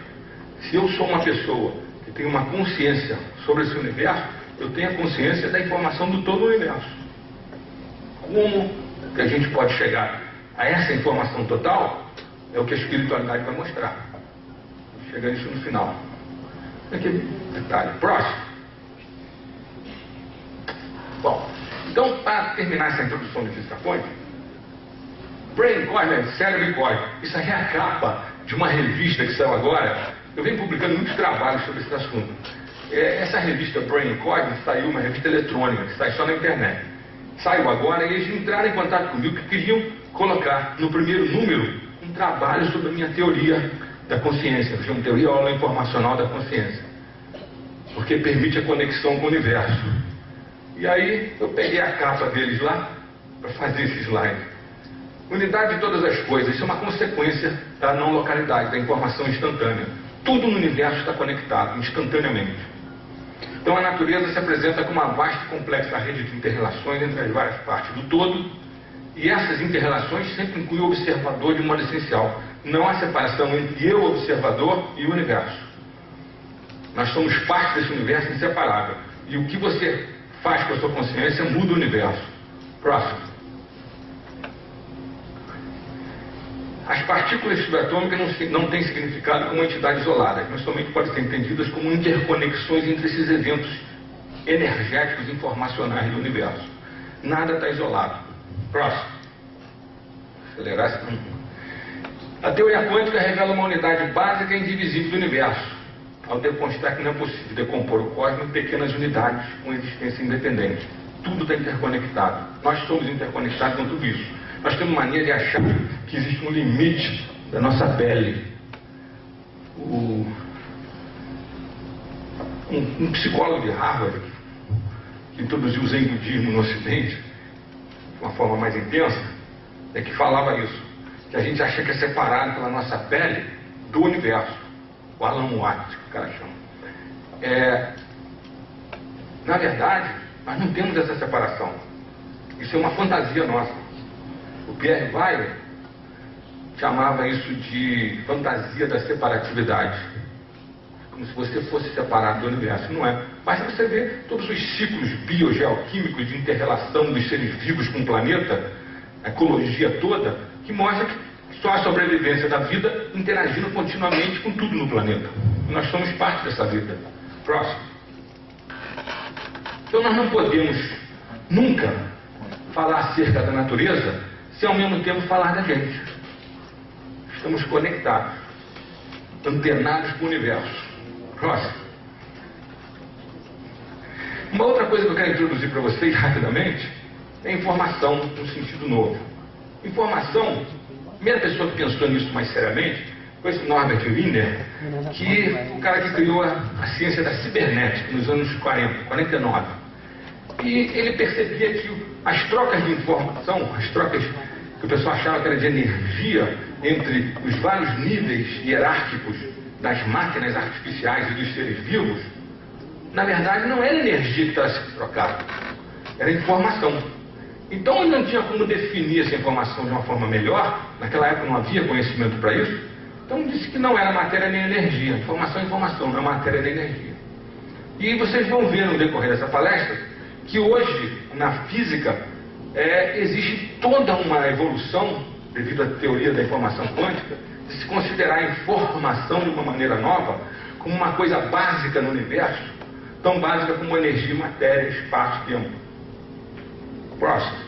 Se eu sou uma pessoa que tem uma consciência sobre esse universo, eu tenho a consciência da informação do todo o universo. Como que a gente pode chegar a essa informação total? É o que a espiritualidade vai mostrar. Vou chegar nisso no final. Aqui, detalhe. Próximo. Bom, então, para terminar essa introdução de física quântica, Brain Core, cérebro e core. Isso aqui é a capa de uma revista que saiu agora. Eu venho publicando muitos trabalhos sobre esse assunto. Essa revista Brain Core saiu, uma revista eletrônica, que sai só na internet. Saiu agora e eles entraram em contato comigo que queriam colocar no primeiro número um trabalho sobre a minha teoria da consciência, uma teoria holoinformacional da consciência. Porque permite a conexão com o universo. E aí eu peguei a capa deles lá para fazer esse slide. Unidade de todas as coisas, isso é uma consequência da não localidade, da informação instantânea. Tudo no universo está conectado, instantaneamente. Então a natureza se apresenta como uma vasta e complexa rede de inter-relações entre as várias partes do todo, e essas inter-relações sempre incluem o observador de modo essencial. Não há separação entre eu, observador, e o universo. Nós somos parte desse universo inseparável. E o que você faz com a sua consciência muda o universo. Próximo. As partículas subatômicas não têm significado como entidades isoladas, mas somente podem ser entendidas como interconexões entre esses eventos energéticos e informacionais do universo. Nada está isolado. Próximo. Acelerar esse. A teoria quântica revela uma unidade básica e indivisível do universo, ao demonstrar que não é possível decompor o cosmos em pequenas unidades com existência independente. Tudo está interconectado. Nós somos interconectados com tudo isso. Nós temos mania de achar que existe um limite da nossa pele. Um psicólogo de Harvard, que introduziu o Zen budismo no Ocidente, de uma forma mais intensa, é que falava isso, que a gente acha que é separado pela nossa pele do universo. O Alan Watts, que o cara chama. Na verdade, nós não temos essa separação. Isso é uma fantasia nossa. O Pierre Weill chamava isso de fantasia da separatividade. Como se você fosse separado do universo. Não é. Basta você ver todos os ciclos biogeoquímicos de inter-relação dos seres vivos com o planeta, a ecologia toda, que mostra que só a sobrevivência da vida interagindo continuamente com tudo no planeta. E nós somos parte dessa vida. Próximo. Então nós não podemos nunca falar acerca da natureza sem ao mesmo tempo falar da gente. Estamos conectados, antenados com o universo. Próximo. Uma outra coisa que eu quero introduzir para vocês rapidamente é informação no sentido novo. Informação, a primeira pessoa que pensou nisso mais seriamente foi esse Norbert Wiener, que o cara que criou a ciência da cibernética nos anos 49. E ele percebia que as trocas de informação, as trocas que o pessoal achava que era de energia entre os vários níveis hierárquicos das máquinas artificiais e dos seres vivos, na verdade não era energia que estava sendo trocada, era informação. Então ele não tinha como definir essa informação de uma forma melhor, naquela época não havia conhecimento para isso, então disse que não era matéria nem energia, informação é informação, não é matéria nem energia. E vocês vão ver no decorrer dessa palestra que hoje, na física, existe toda uma evolução, devido à teoria da informação quântica, de se considerar a informação de uma maneira nova como uma coisa básica no universo, tão básica como energia, matéria, espaço, tempo. Próximo.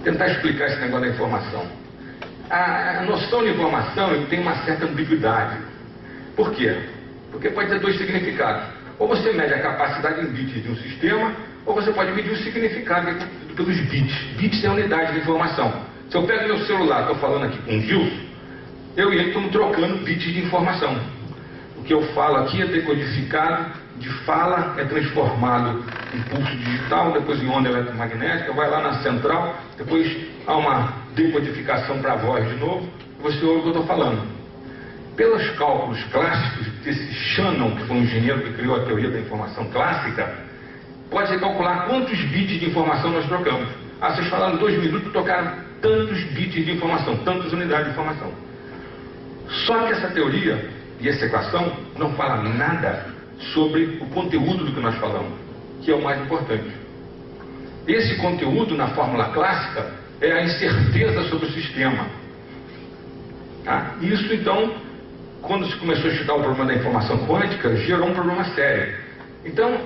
Tentar explicar esse negócio da informação. A noção de informação tem uma certa ambiguidade. Por quê? Porque pode ter dois significados. Ou você mede a capacidade em bits de um sistema, ou você pode medir o significado pelos bits. Bits é a unidade de informação. Se eu pego meu celular, estou falando aqui com o Gilson, eu e ele estamos trocando bits de informação. O que eu falo aqui é decodificado, de fala é transformado em pulso digital, depois em onda eletromagnética, vai lá na central, depois há uma decodificação para a voz de novo, e você ouve o que eu estou falando. Pelos cálculos clássicos desse Shannon, que foi um engenheiro que criou a teoria da informação clássica, pode-se calcular quantos bits de informação nós trocamos. Vocês falaram 2 minutos, tocaram tantos bits de informação, tantas unidades de informação. Só que essa teoria e essa equação não fala nada sobre o conteúdo do que nós falamos, que é o mais importante. Esse conteúdo, na fórmula clássica, é a incerteza sobre o sistema. Tá? Isso, então, quando se começou a estudar o problema da informação quântica, gerou um problema sério. Então,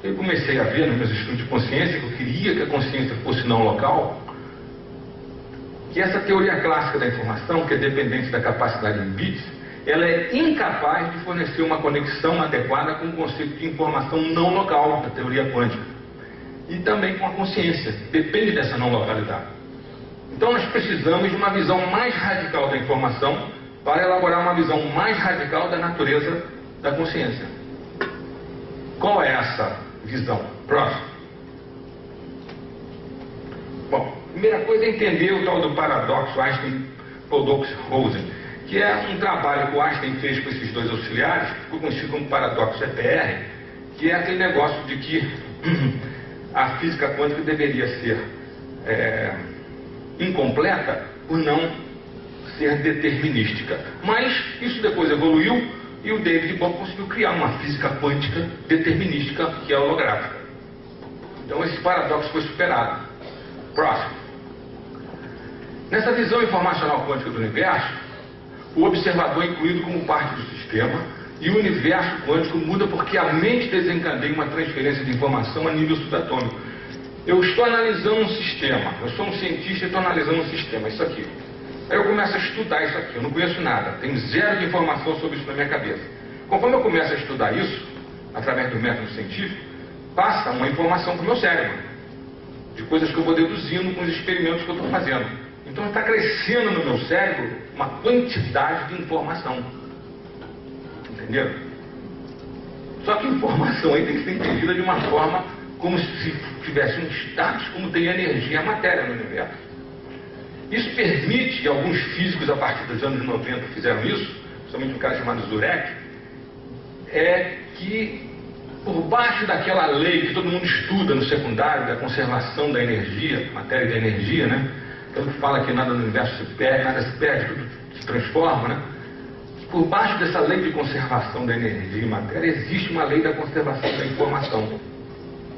eu comecei a ver nos meus estudos de consciência que eu queria que a consciência fosse não local, que essa teoria clássica da informação, que é dependente da capacidade em bits, ela é incapaz de fornecer uma conexão adequada com o conceito de informação não local da teoria quântica. E também com a consciência, depende dessa não localidade. Então nós precisamos de uma visão mais radical da informação para elaborar uma visão mais radical da natureza da consciência. Qual é essa visão? Próximo. Bom, a primeira coisa é entender o tal do paradoxo Einstein-Podolsky-Rosen, que é um trabalho que o Einstein fez com esses dois auxiliares, que ficou conhecido como paradoxo EPR, que é aquele negócio de que a física quântica deveria ser incompleta por não ser determinística. Mas isso depois evoluiu e o David Bohm conseguiu criar uma física quântica determinística, que é holográfica. Então esse paradoxo foi superado. Próximo. Nessa visão informacional quântica do universo, o observador é incluído como parte do sistema e o universo quântico muda porque a mente desencadeia uma transferência de informação a nível subatômico. Eu estou analisando um sistema, eu sou um cientista e estou analisando um sistema, isso aqui. Aí eu começo a estudar isso aqui, eu não conheço nada, tenho zero de informação sobre isso na minha cabeça. Conforme eu começo a estudar isso, através do método científico, passa uma informação para o meu cérebro, de coisas que eu vou deduzindo com os experimentos que eu estou fazendo. Então está crescendo no meu cérebro uma quantidade de informação. Entenderam? Só que a informação aí tem que ser entendida de uma forma como se tivesse um status, como tem a energia e a matéria no universo. Isso permite, e alguns físicos a partir dos anos 90 fizeram isso, principalmente um cara chamado Zurek, que por baixo daquela lei que todo mundo estuda no secundário, da conservação da energia, matéria e da energia, né? Então fala que nada no universo se perde, nada se perde, tudo se transforma, né? Por baixo dessa lei de conservação da energia e matéria, existe uma lei da conservação da informação.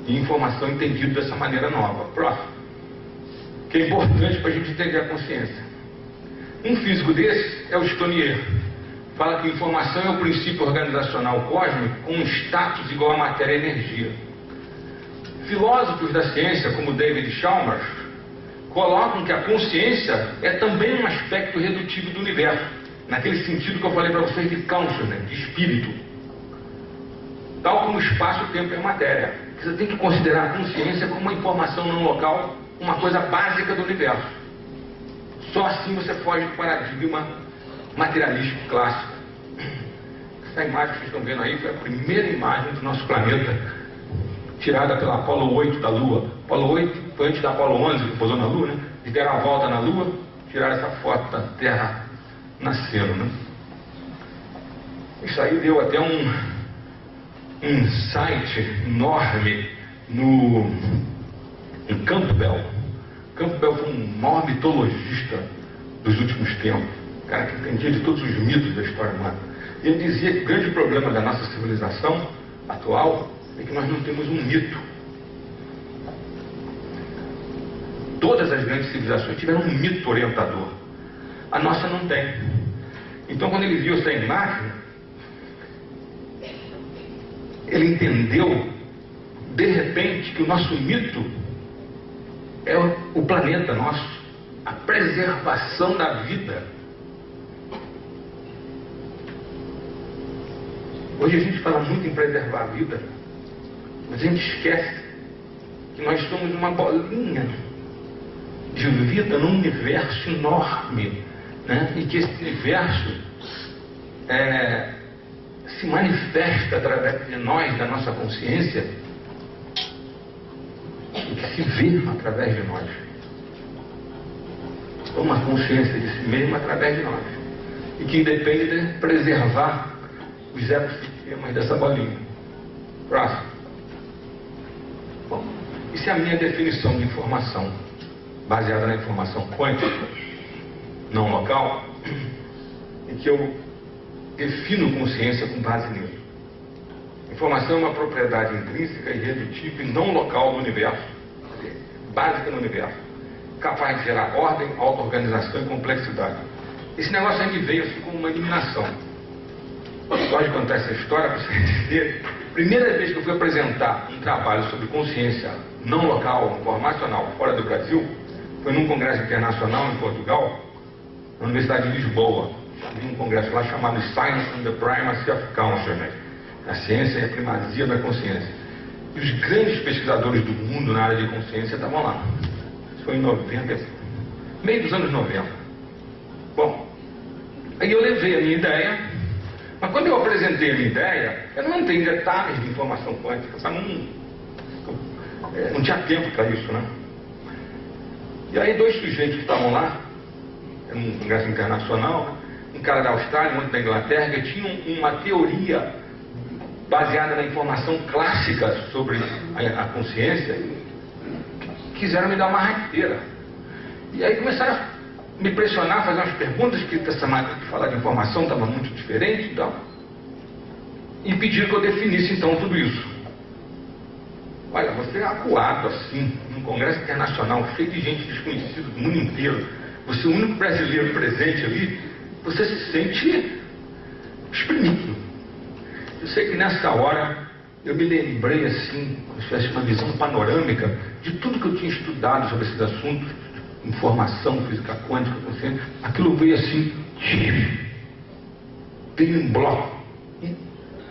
E informação entendida dessa maneira nova. Próximo. Que é importante para a gente entender a consciência. Um físico desse é o Stonier. Fala que informação é o princípio organizacional cósmico com um status igual a matéria e energia. Filósofos da ciência, como David Chalmers, colocam que a consciência é também um aspecto redutivo do universo, naquele sentido que eu falei para vocês de consciousness, de espírito. Tal como o espaço, o tempo e a matéria. Você tem que considerar a consciência como uma informação não local, uma coisa básica do universo. Só assim você foge do paradigma materialístico clássico. Essa imagem que vocês estão vendo aí foi a primeira imagem do nosso planeta, tirada pela Apolo 8 da Lua. Apolo 8 foi antes da Apolo 11, que pousou na Lua, né? E deram a volta na Lua, tiraram essa foto da Terra nascendo, né? Isso aí deu até um insight enorme no Campbell. Campbell foi um maior mitologista dos últimos tempos, um cara que entendia de todos os mitos da história humana. E ele dizia que o grande problema da nossa civilização atual é que nós não temos um mito. Todas as grandes civilizações tiveram um mito orientador. A nossa não tem. Então, quando ele viu essa imagem, ele entendeu, de repente, que o nosso mito é o planeta nosso. a preservação da vida. Hoje a gente fala muito em preservar a vida, mas a gente esquece que nós somos uma bolinha de vida num universo enorme, né? E que esse universo se manifesta através de nós, da nossa consciência, e que se vê através de nós. Uma consciência de si mesmo através de nós, e que depende de preservar os ecossistemas dessa bolinha. Próximo. Bom, isso é a minha definição de informação, baseada na informação quântica, não local, em que eu defino consciência com base nisso. Informação é uma propriedade intrínseca, irredutível e não local do universo, básica no universo, capaz de gerar ordem, auto-organização e complexidade. Esse negócio aí me veio assim como uma eliminação. Eu gosto de contar essa história para vocês dizer. Primeira vez que eu fui apresentar um trabalho sobre consciência não local, informacional, fora do Brasil, foi num congresso internacional em Portugal, na Universidade de Lisboa. Havia um congresso lá chamado Science and the Primacy of Consciousness, a ciência e a primazia da consciência. E os grandes pesquisadores do mundo na área de consciência estavam lá. Isso foi em 90, meio dos anos 90. Bom, aí eu levei a minha ideia. Mas quando eu apresentei a minha ideia, eu não entrei em detalhes de informação quântica, não tinha tempo para isso, né? E aí 2 sujeitos que estavam lá, era um congresso internacional, um cara da Austrália, um outro da Inglaterra, que tinham uma teoria baseada na informação clássica sobre a consciência, quiseram me dar uma rasteira. E aí começaram a me pressionar, fazer umas perguntas, que essa maneira de falar de informação estava muito diferente e tal. E pediram que eu definisse então tudo isso. Olha, você é acuado assim, num congresso internacional, cheio de gente desconhecida do mundo inteiro, você é o único brasileiro presente ali, você se sente exprimido. Eu sei que nessa hora eu me lembrei assim, como se tivesse uma visão panorâmica de tudo que eu tinha estudado sobre esses assuntos, informação, física quântica, consciência. Aquilo veio assim, veio em bloco. E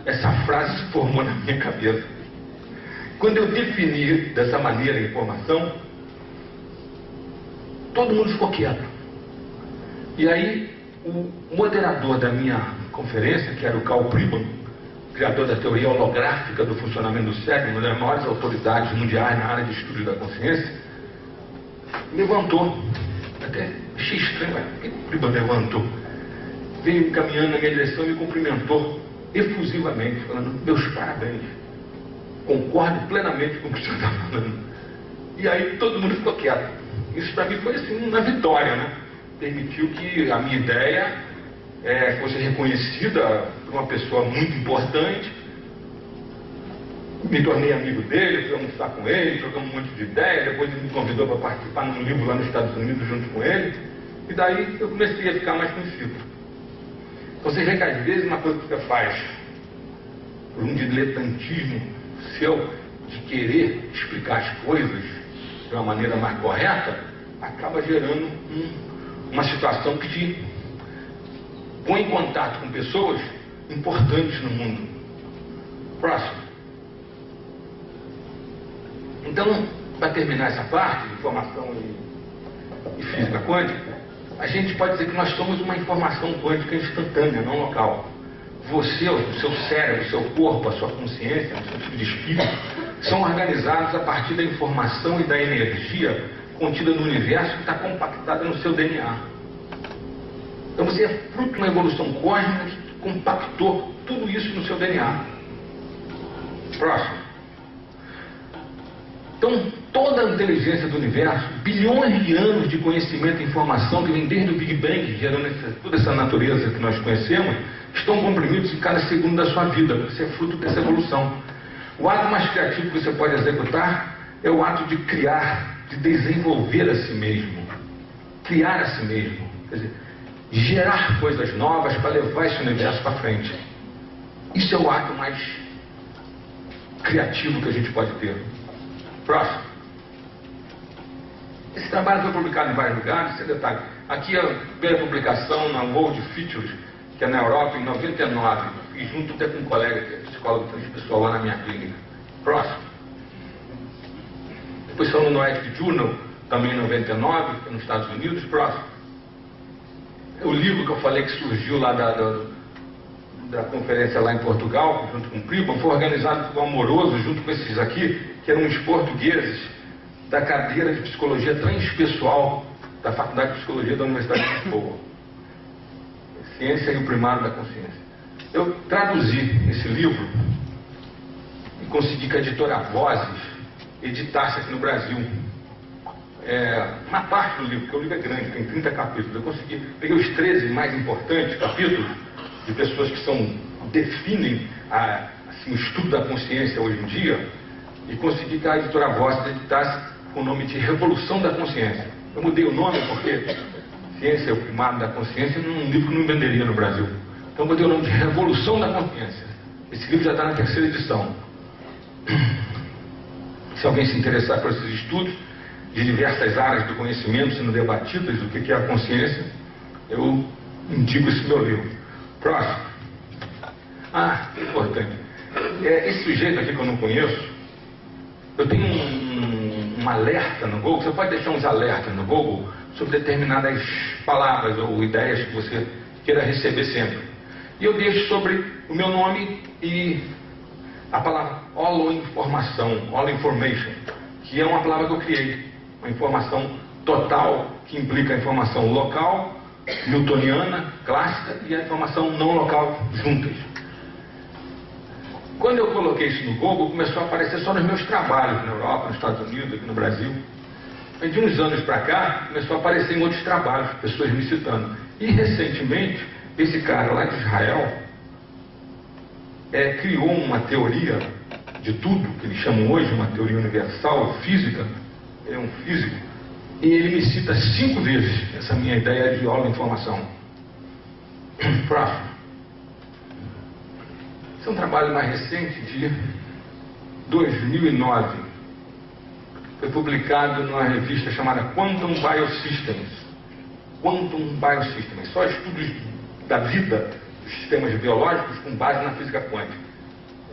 essa frase se formou na minha cabeça. Quando eu defini dessa maneira a informação, todo mundo ficou quieto. E aí, o moderador da minha conferência, que era o Carl Pribban, criador da teoria holográfica do funcionamento do cérebro, uma das maiores autoridades mundiais na área de estudo da consciência, levantou. Até achei estranho, mas o Pribban levantou. Veio caminhando na minha direção e me cumprimentou efusivamente, falando: meus parabéns. Concordo plenamente com o que o senhor está falando. E aí todo mundo ficou quieto. Isso para mim foi assim uma vitória, né? Permitiu que a minha ideia fosse reconhecida por uma pessoa muito importante. Me tornei amigo dele, fui almoçar com ele, trocamos um monte de ideias. Depois ele me convidou para participar num livro lá nos Estados Unidos junto com ele. E daí eu comecei a ficar mais conhecido. Você vê que às vezes uma coisa que você faz por um diletantismo seu, de querer explicar as coisas de uma maneira mais correta, acaba gerando uma situação que te põe em contato com pessoas importantes no mundo. Próximo. Então, para terminar essa parte de informação e física quântica, a gente pode dizer que nós somos uma informação quântica instantânea, não local. Você, o seu cérebro, o seu corpo, a sua consciência, no sentido de espírito, são organizados a partir da informação e da energia contida no universo que está compactada no seu DNA. Então você é fruto de uma evolução cósmica que compactou tudo isso no seu DNA. Próximo. Então, toda a inteligência do universo, bilhões de anos de conhecimento e informação que vem desde o Big Bang, gerando toda essa natureza que nós conhecemos, estão comprimidos em cada segundo da sua vida. Você é fruto dessa evolução. O ato mais criativo que você pode executar é o ato de criar, de desenvolver a si mesmo. Criar a si mesmo. Quer dizer, gerar coisas novas para levar esse universo para frente. Isso é o ato mais criativo que a gente pode ter. Próximo. Esse trabalho foi publicado em vários lugares, esse é detalhe. Aqui a primeira publicação na World Features, que é na Europa, em 99, e junto até com um colega, que é psicólogo transpessoal lá na minha clínica. Próximo. Depois saiu no Noetic Journal, também em 99, nos Estados Unidos. Próximo. O livro que eu falei que surgiu lá da conferência lá em Portugal, junto com o Pribam, foi organizado por um amoroso, junto com esses aqui, que eram uns portugueses, da cadeira de Psicologia Transpessoal da Faculdade de Psicologia da Universidade de Lisboa. Ciência e o Primário da Consciência. Eu traduzi esse livro e consegui que a editora Vozes editasse aqui no Brasil. Uma parte do livro, porque o livro é grande, tem 30 capítulos. Eu consegui, peguei os 13 mais importantes capítulos de pessoas que definem assim, o estudo da consciência hoje em dia, e consegui que a editora Vozes editasse com o nome de Revolução da Consciência. Eu mudei o nome porque Ciência é o Primário da Consciência é um livro que não venderia no Brasil. Então eu mudei o nome de Revolução da Consciência. Esse livro já está na 3ª edição. Se alguém se interessar por esses estudos de diversas áreas do conhecimento sendo debatidas do que é a consciência, eu indico esse meu livro. Próximo. Importante. Esse sujeito aqui que eu não conheço, eu tenho um alerta no Google. Você pode deixar uns alertas no Google sobre determinadas palavras ou ideias que você queira receber sempre. E eu deixo sobre o meu nome e a palavra holoinformação, holoinformation, que é uma palavra que eu criei. Uma informação total, que implica a informação local, newtoniana, clássica, e a informação não local juntas. Quando eu coloquei isso no Google, começou a aparecer só nos meus trabalhos na Europa, nos Estados Unidos, aqui no Brasil. E de uns anos para cá, começou a aparecer em outros trabalhos, pessoas me citando. E recentemente, esse cara lá de Israel criou uma teoria de tudo, que eles chamam hoje uma teoria universal, física. Ele é um físico, e ele me cita 5 vezes essa minha ideia de holoinformação. Próximo. Esse é um trabalho mais recente, de 2009. Foi publicado numa revista chamada Quantum Biosystems. Quantum Biosystems. Só estudos da vida dos sistemas biológicos com base na física quântica.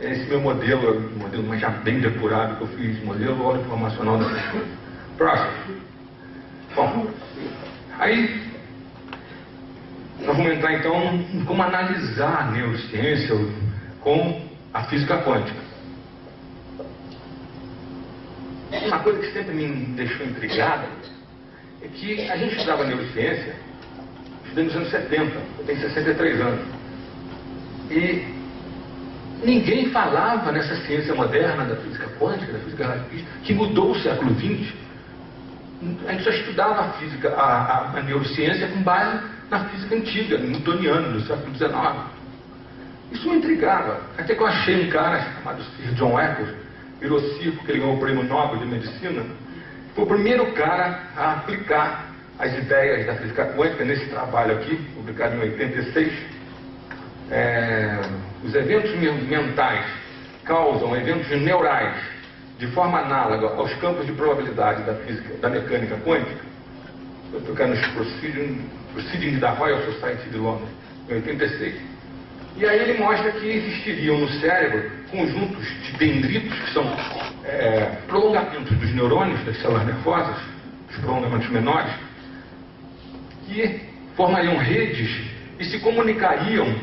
Esse meu modelo, mas já bem depurado, que eu fiz, modelo holoinformacional dessas coisas. Próximo. Bom, aí nós vamos entrar então em como analisar a neurociência com a física quântica. Uma coisa que sempre me deixou intrigada é que a gente estudava neurociência, estudei nos anos 70, eu tenho 63 anos, e ninguém falava nessa ciência moderna da física quântica, da física relativista, que mudou o século XX. A gente só estudava a física, a neurociência com base na física antiga, newtoniana, do século XIX. Isso me intrigava. Até que eu achei um cara chamado Sir John Eccles, virou Sir porque ele ganhou o Prêmio Nobel de Medicina. Foi o primeiro cara a aplicar as ideias da física quântica nesse trabalho aqui, publicado em 86. Os eventos mentais causam eventos neurais de forma análoga aos campos de probabilidade da física, da mecânica quântica. Eu estou nos Proceedings da Royal Society de Londres, em 86. E aí ele mostra que existiriam no cérebro conjuntos de dendritos, que são prolongamentos dos neurônios, das células nervosas, os prolongamentos menores, que formariam redes e se comunicariam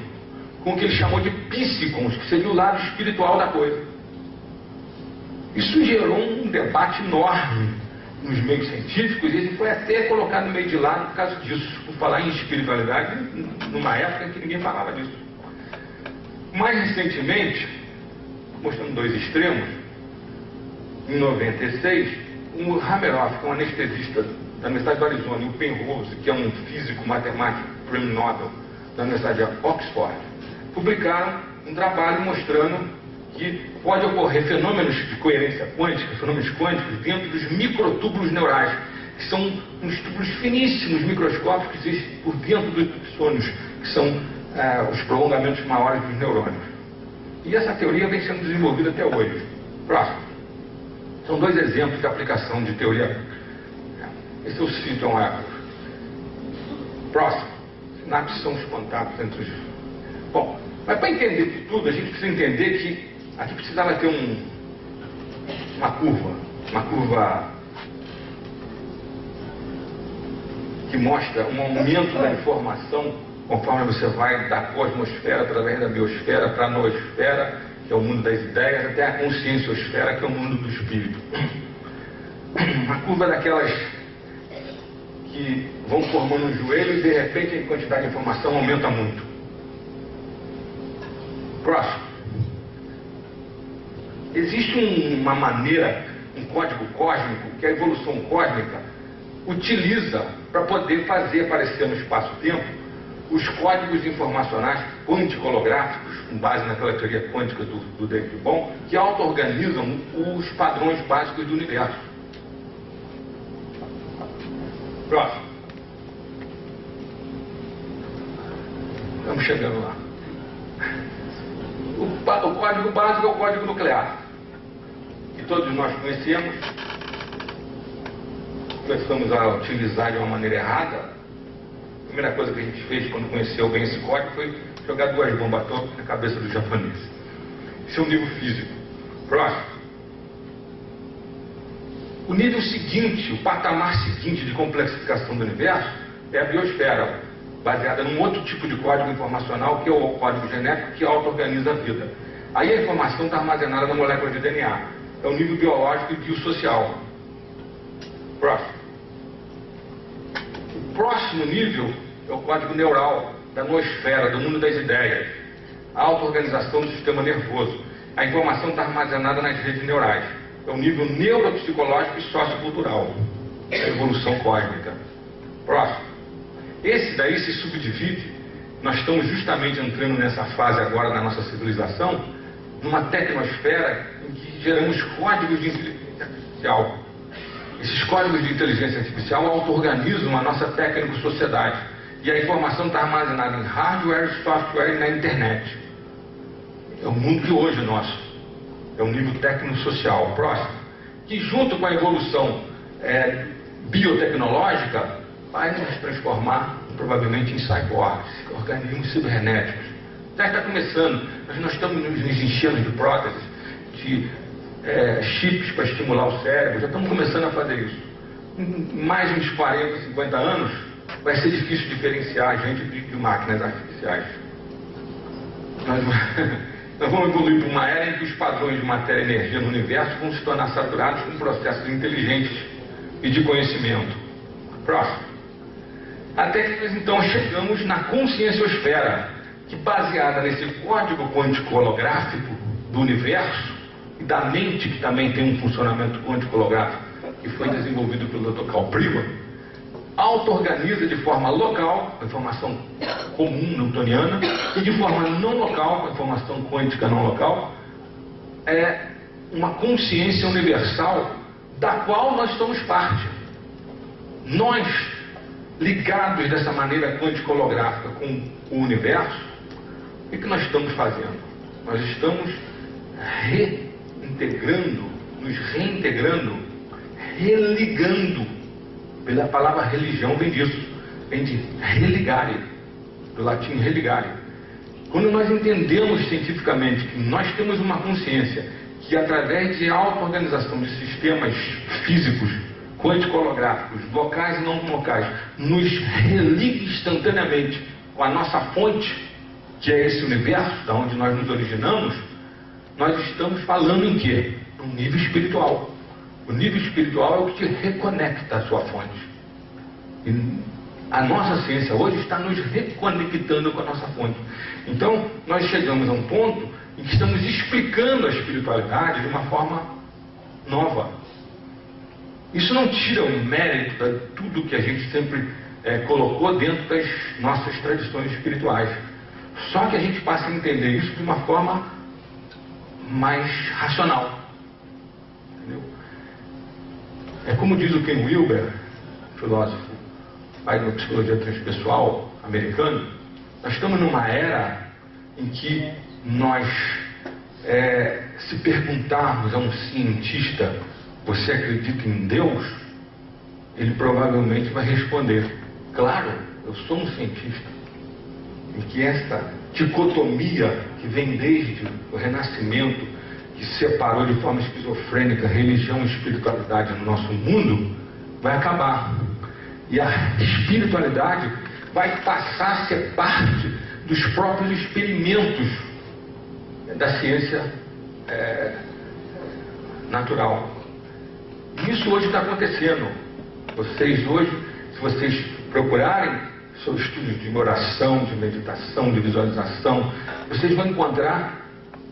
com o que ele chamou de psíquons, que seria o lado espiritual da coisa. Isso gerou um debate enorme nos meios científicos, e ele foi até colocado no meio de lado por causa disso, por falar em espiritualidade, numa época em que ninguém falava disso. Mais recentemente, mostrando 2 extremos, em 96, o Hameroff, que é um anestesista da Universidade do Arizona, e o Penrose, que é um físico matemático, Prêmio Nobel, da Universidade de Oxford, publicaram um trabalho mostrando que pode ocorrer fenômenos de coerência quântica, fenômenos quânticos, dentro dos microtúbulos neurais, que são uns túbulos finíssimos, microscópicos, que existem por dentro dos axônios, que são os prolongamentos maiores dos neurônios. E essa teoria vem sendo desenvolvida até hoje. Próximo. São 2 exemplos de aplicação de teoria. Esse é o sítio, é um eco. Próximo. Sinapses são os contatos entre os... Bom, mas para entender de tudo, a gente precisa entender que aqui precisava ter uma curva que mostra um aumento da informação conforme você vai da cosmosfera, através da biosfera, para a noosfera, que é o mundo das ideias, até a conscienciosfera, que é o mundo do espírito. Uma curva daquelas que vão formando um joelho e de repente a quantidade de informação aumenta muito. Próximo. Existe uma maneira, um código cósmico, que a evolução cósmica utiliza para poder fazer aparecer no espaço-tempo os códigos informacionais quântico-holográficos, com base naquela teoria quântica do David Bohm, que auto-organizam os padrões básicos do universo. Próximo. Estamos chegando lá. O código básico é o código nuclear, que todos nós conhecemos. Começamos a utilizar de uma maneira errada. A primeira coisa que a gente fez quando conheceu bem esse código foi jogar 2 bombas atômicas na cabeça dos japoneses. Esse é um nível físico. Próximo. O nível seguinte, o patamar seguinte de complexificação do universo é a biosfera, baseada num outro tipo de código informacional, que é o código genético, que auto-organiza a vida. Aí a informação está armazenada na molécula de DNA. É o nível biológico e biosocial. Próximo. O próximo nível é o código neural, da noosfera, do mundo das ideias. A auto-organização do sistema nervoso. A informação está armazenada nas redes neurais. É o nível neuropsicológico e sociocultural. É a evolução cósmica. Próximo. Esse daí se subdivide. Nós estamos justamente entrando nessa fase agora da nossa civilização, numa tecnosfera em que geramos códigos de inteligência artificial. Esses códigos de inteligência artificial auto-organizam a nossa técnico-sociedade. E a informação está armazenada em hardware, software e na internet. É o mundo de hoje nosso. É o nível técnico-social. Próximo. Que junto com a evolução biotecnológica vai nos transformar provavelmente em cyborgs, organismos cibernéticos. Já está começando. Nós estamos nos enchendo de próteses, de chips para estimular o cérebro. Já estamos começando a fazer isso. Em mais uns 40, 50 anos, vai ser difícil diferenciar a gente de máquinas artificiais. Nós vamos evoluir para uma era em que os padrões de matéria e energia no universo vão se tornar saturados com processos inteligentes e de conhecimento. Próximo. Até que nós então chegamos na conscienciosfera, que baseada nesse código quântico holográfico do universo e da mente, que também tem um funcionamento quântico holográfico, que foi desenvolvido pelo Dr. Carl Prima, auto-organiza de forma local, com informação comum newtoniana, e de forma não local, com informação quântica não local, uma consciência universal da qual nós somos parte. Nós, ligados dessa maneira quântico-holográfica com o universo, o que nós estamos fazendo? Nós estamos nos reintegrando, religando. A palavra religião vem disso, vem de religare, do latim religare. Quando nós entendemos cientificamente que nós temos uma consciência que através de auto-organização de sistemas físicos, quântico-holográficos, locais e não locais, nos religa instantaneamente com a nossa fonte, que é esse universo, da onde nós nos originamos, nós estamos falando em quê? No nível espiritual. O nível espiritual é o que te reconecta à sua fonte. E a nossa ciência hoje está nos reconectando com a nossa fonte. Então, nós chegamos a um ponto em que estamos explicando a espiritualidade de uma forma nova. Isso não tira o mérito de tudo que a gente sempre colocou dentro das nossas tradições espirituais. Só que a gente passa a entender isso de uma forma mais racional. Entendeu? É como diz o Ken Wilber, filósofo, pai da psicologia transpessoal americano, nós estamos numa era em que nós, se perguntarmos a um cientista, você acredita em Deus? ele provavelmente vai responder: claro, eu sou um cientista. E que esta dicotomia que vem desde o Renascimento, que separou de forma esquizofrênica religião e espiritualidade no nosso mundo, vai acabar. E a espiritualidade vai passar a ser parte dos próprios experimentos da ciência natural. Isso hoje está acontecendo. Vocês hoje, se vocês procurarem sobre estudos de oração, de meditação, de visualização, vocês vão encontrar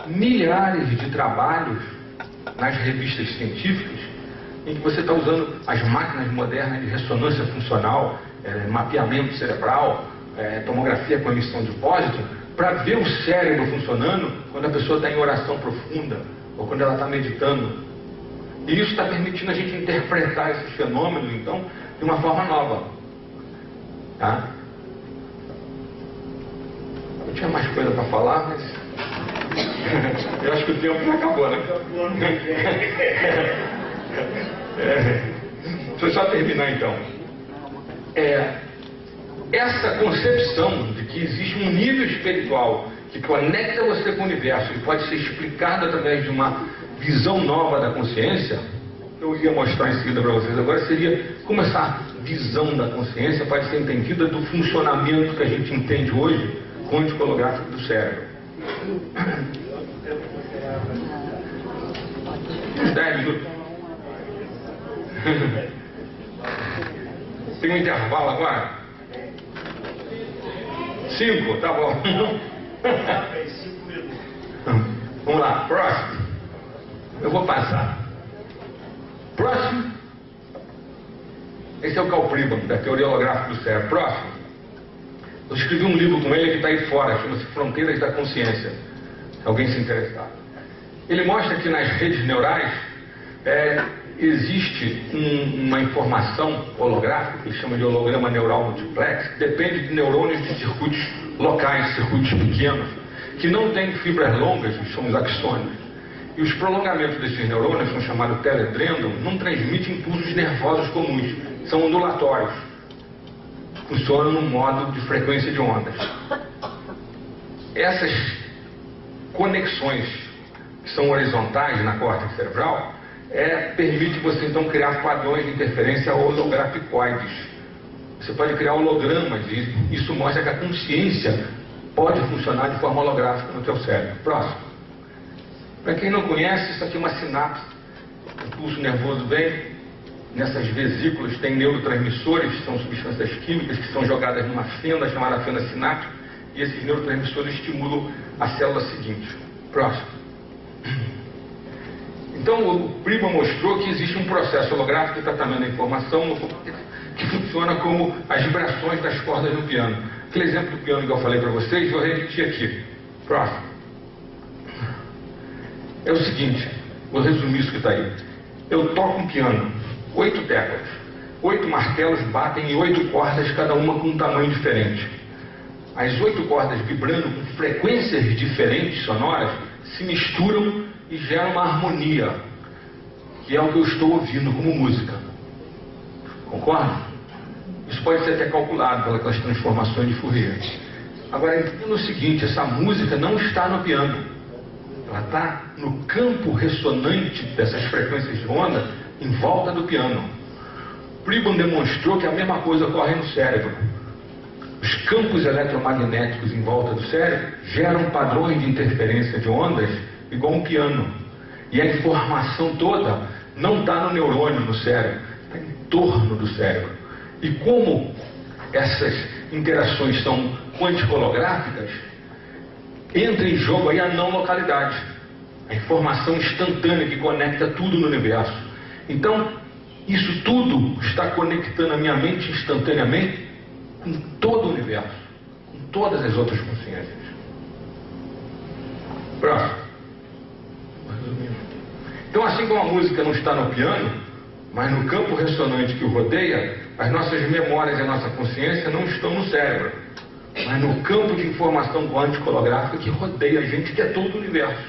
milhares de trabalhos nas revistas científicas em que você está usando as máquinas modernas de ressonância funcional, mapeamento cerebral, tomografia com emissão de pósito, para ver o cérebro funcionando quando a pessoa está em oração profunda ou quando ela está meditando. E isso está permitindo a gente interpretar esses fenômenos, então, de uma forma nova. Tá? Eu tinha mais coisa para falar, mas eu acho que o tempo já acabou, né? Deixa eu só terminar então. Essa concepção de que existe um nível espiritual que conecta você com o universo e pode ser explicado através de uma visão nova da consciência, eu ia mostrar em seguida para vocês agora, seria como essa visão da consciência pode ser entendida do funcionamento que a gente entende hoje quântico holográfico do cérebro. 10 minutos. Tem um intervalo agora? 5, tá bom. Vamos lá, próximo. Eu vou passar. Próximo. Esse é o Carl Pribram, da teoria holográfica do cérebro. Próximo. Eu escrevi um livro com ele que está aí fora, chama-se Fronteiras da Consciência. Se alguém se interessar. Ele mostra que nas redes neurais existe uma informação holográfica, que ele chama de holograma neural multiplex, que depende de neurônios de circuitos locais, circuitos pequenos, que não têm fibras longas, que são os axônios. E os prolongamentos desses neurônios, são chamados teledrendon, não transmitem impulsos nervosos comuns, são ondulatórios. Funcionam num modo de frequência de ondas. Essas conexões que são horizontais na córtex cerebral permite você então criar padrões de interferência holograficoides. Você pode criar hologramas e isso mostra que a consciência pode funcionar de forma holográfica no teu cérebro. Próximo. Para quem não conhece, isso aqui é uma sinapse. O pulso nervoso vem, nessas vesículas tem neurotransmissores, que são substâncias químicas que são jogadas numa fenda chamada fenda sináptica, e esses neurotransmissores estimulam a célula seguinte. Próximo. Então o Pribram mostrou que existe um processo holográfico de tratamento da informação que funciona como as vibrações das cordas do piano. Aquele exemplo do piano que eu falei para vocês, vou repetir aqui. Próximo. É o seguinte, vou resumir isso que está aí. Eu toco um piano, 8 teclas, 8 martelos batem em 8 cordas, cada uma com um tamanho diferente. As 8 cordas vibrando com frequências diferentes sonoras se misturam e geram uma harmonia, que é o que eu estou ouvindo como música. Concorda? Isso pode ser até calculado pelas transformações de Fourier. Agora, entenda o seguinte, essa música não está no piano. Ela está no campo ressonante dessas frequências de onda em volta do piano. Pribram demonstrou que a mesma coisa ocorre no cérebro. Os campos eletromagnéticos em volta do cérebro geram padrões de interferência de ondas igual um piano. E a informação toda não está no neurônio no cérebro, está em torno do cérebro. E como essas interações são quântico-holográficas, entra em jogo aí a não localidade, a informação instantânea que conecta tudo no universo. Então, isso tudo está conectando a minha mente instantaneamente com todo o universo, com todas as outras consciências. Próximo. Então, assim como a música não está no piano, mas no campo ressonante que o rodeia, as nossas memórias e a nossa consciência não estão no cérebro, mas no campo de informação quântico-holográfica que rodeia a gente, que é todo o universo.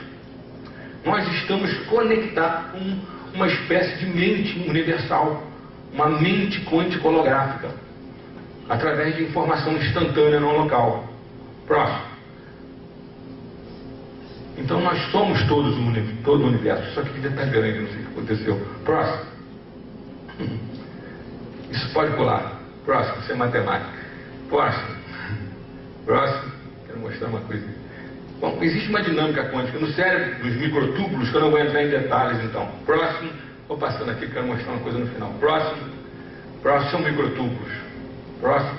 Nós estamos conectados com uma espécie de mente universal, uma mente quântica holográfica, através de informação instantânea não local. Próximo. Então nós somos todo o universo. Só que devia estar grande, não sei o que aconteceu. Próximo. Isso pode pular. Próximo, isso é matemática. Próximo. Próximo. Quero mostrar uma coisa. Bom, existe uma dinâmica quântica no cérebro dos microtúbulos, que eu não vou entrar em detalhes então. Próximo. Vou passando aqui, quero mostrar uma coisa no final. Próximo. Próximo são microtúbulos. Próximo.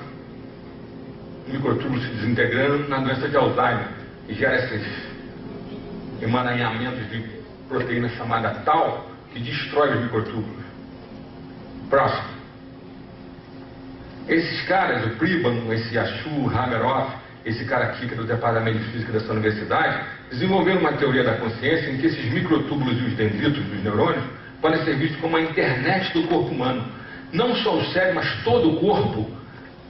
Microtúbulos se desintegrando na doença de Alzheimer, e gera esses emaranhamentos de proteína chamada tau, que destrói os microtúbulos. Próximo. Esses caras, o Pribban, esse Yashu, Hameroff, esse cara aqui que é do departamento de física dessa universidade, desenvolveram uma teoria da consciência em que esses microtúbulos e os dendritos dos neurônios podem ser vistos como a internet do corpo humano. Não só o cérebro, mas todo o corpo,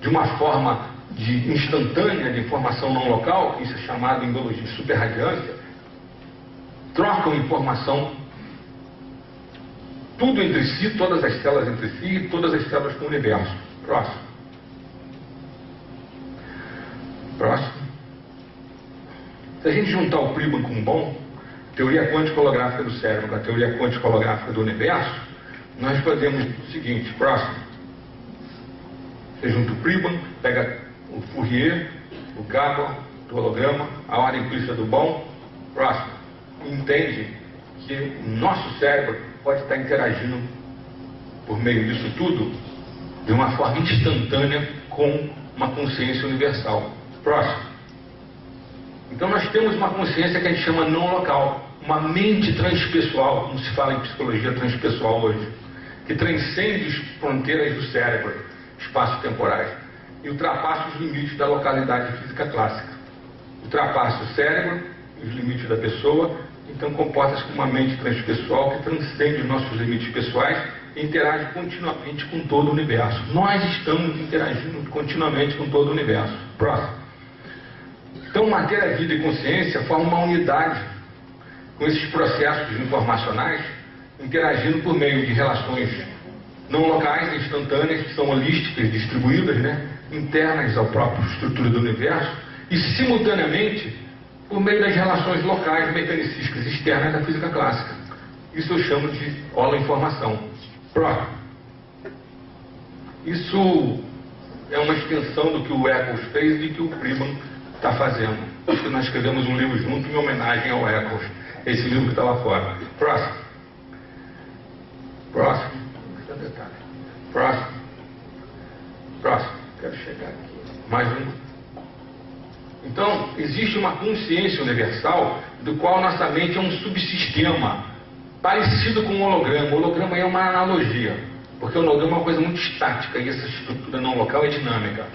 de uma forma instantânea de informação não local, que isso é chamado em biologia de superradiância, trocam informação, tudo entre si, todas as células entre si e todas as células com o universo. Próximo. Próximo. Se a gente juntar o Pribban com o Bohm, teoria quântica holográfica do cérebro com a teoria quântica holográfica do universo, nós fazemos o seguinte. Próximo. Você junta o Pribban, pega o Fourier, o Gabor do holograma, a ordem implícita do Bohm. Próximo. Entende que o nosso cérebro pode estar interagindo por meio disso tudo de uma forma instantânea com uma consciência universal. Próximo. Então nós temos uma consciência que a gente chama não local, uma mente transpessoal, como se fala em psicologia transpessoal hoje, que transcende as fronteiras do cérebro, espaço-temporais, e ultrapassa os limites da localidade física clássica. Ultrapassa o cérebro, os limites da pessoa, então comporta-se como uma mente transpessoal que transcende os nossos limites pessoais e interage continuamente com todo o universo. Nós estamos interagindo continuamente com todo o universo. Próximo. Então, matéria, vida e consciência formam uma unidade com esses processos informacionais interagindo por meio de relações não locais, instantâneas, que são holísticas, distribuídas, internas à própria estrutura do universo, e simultaneamente por meio das relações locais, mecanicísticas, externas da física clássica. Isso eu chamo de holoinformação. Próximo. Isso é uma extensão do que o Eccles fez e que o Pribban está fazendo. Acho que nós escrevemos um livro junto em homenagem ao Eccles, esse livro que está lá fora. Próximo. Próximo. Próximo. Próximo. Quero chegar aqui. Mais um. Então, existe uma consciência universal do qual nossa mente é um subsistema, parecido com um holograma. O holograma é uma analogia, porque o holograma é uma coisa muito estática e essa estrutura não local é dinâmica.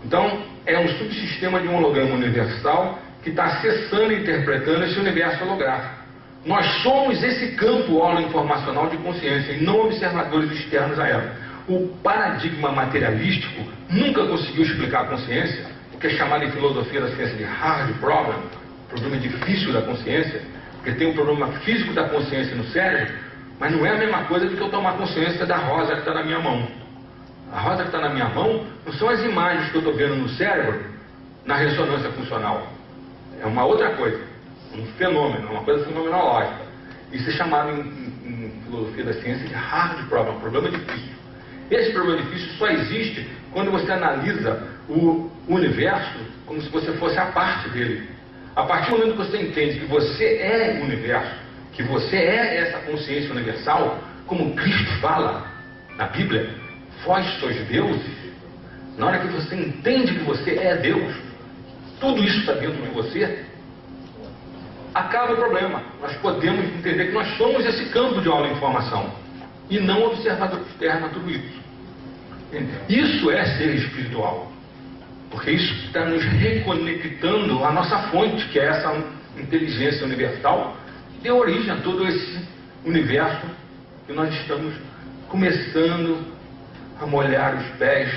Então, é um subsistema de um holograma universal que está acessando e interpretando esse universo holográfico. Nós somos esse campo holoinformacional de consciência e não observadores externos a ela. O paradigma materialístico nunca conseguiu explicar a consciência, o que é chamado em filosofia da ciência de hard problem, problema difícil da consciência, porque tem um problema físico da consciência no cérebro, mas não é a mesma coisa do que eu tomar consciência da rosa que está na minha mão. A rosa que está na minha mão não são as imagens que eu estou vendo no cérebro na ressonância funcional. É uma outra coisa, um fenômeno, uma coisa fenomenológica. Isso é chamado em filosofia da ciência de hard problem, problema difícil. Esse problema difícil só existe quando você analisa o universo como se você fosse a parte dele. A partir do momento que você entende que você é o universo, que você é essa consciência universal, como Cristo fala na Bíblia, vós sois deuses, na hora que você entende que você é Deus, tudo isso está dentro de você, acaba o problema. Nós podemos entender que nós somos esse campo de holoinformação e não observador externo a tudo isso. Isso é ser espiritual, porque isso está nos reconectando à nossa fonte, que é essa inteligência universal, que deu origem a todo esse universo que nós estamos começando a molhar os pés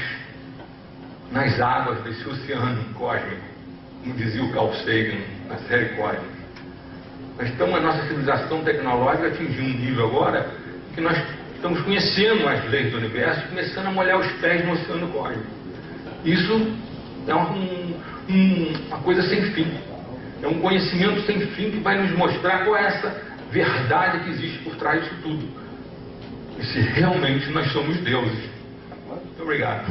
nas águas desse oceano cósmico, como dizia o Carl Sagan na série Cósmica. A nossa civilização tecnológica atingiu um nível agora que nós estamos conhecendo as leis do universo e começando a molhar os pés no oceano cósmico. Isso é uma coisa sem fim. É um conhecimento sem fim que vai nos mostrar qual é essa verdade que existe por trás disso tudo. E se realmente nós somos deuses. Muito obrigado.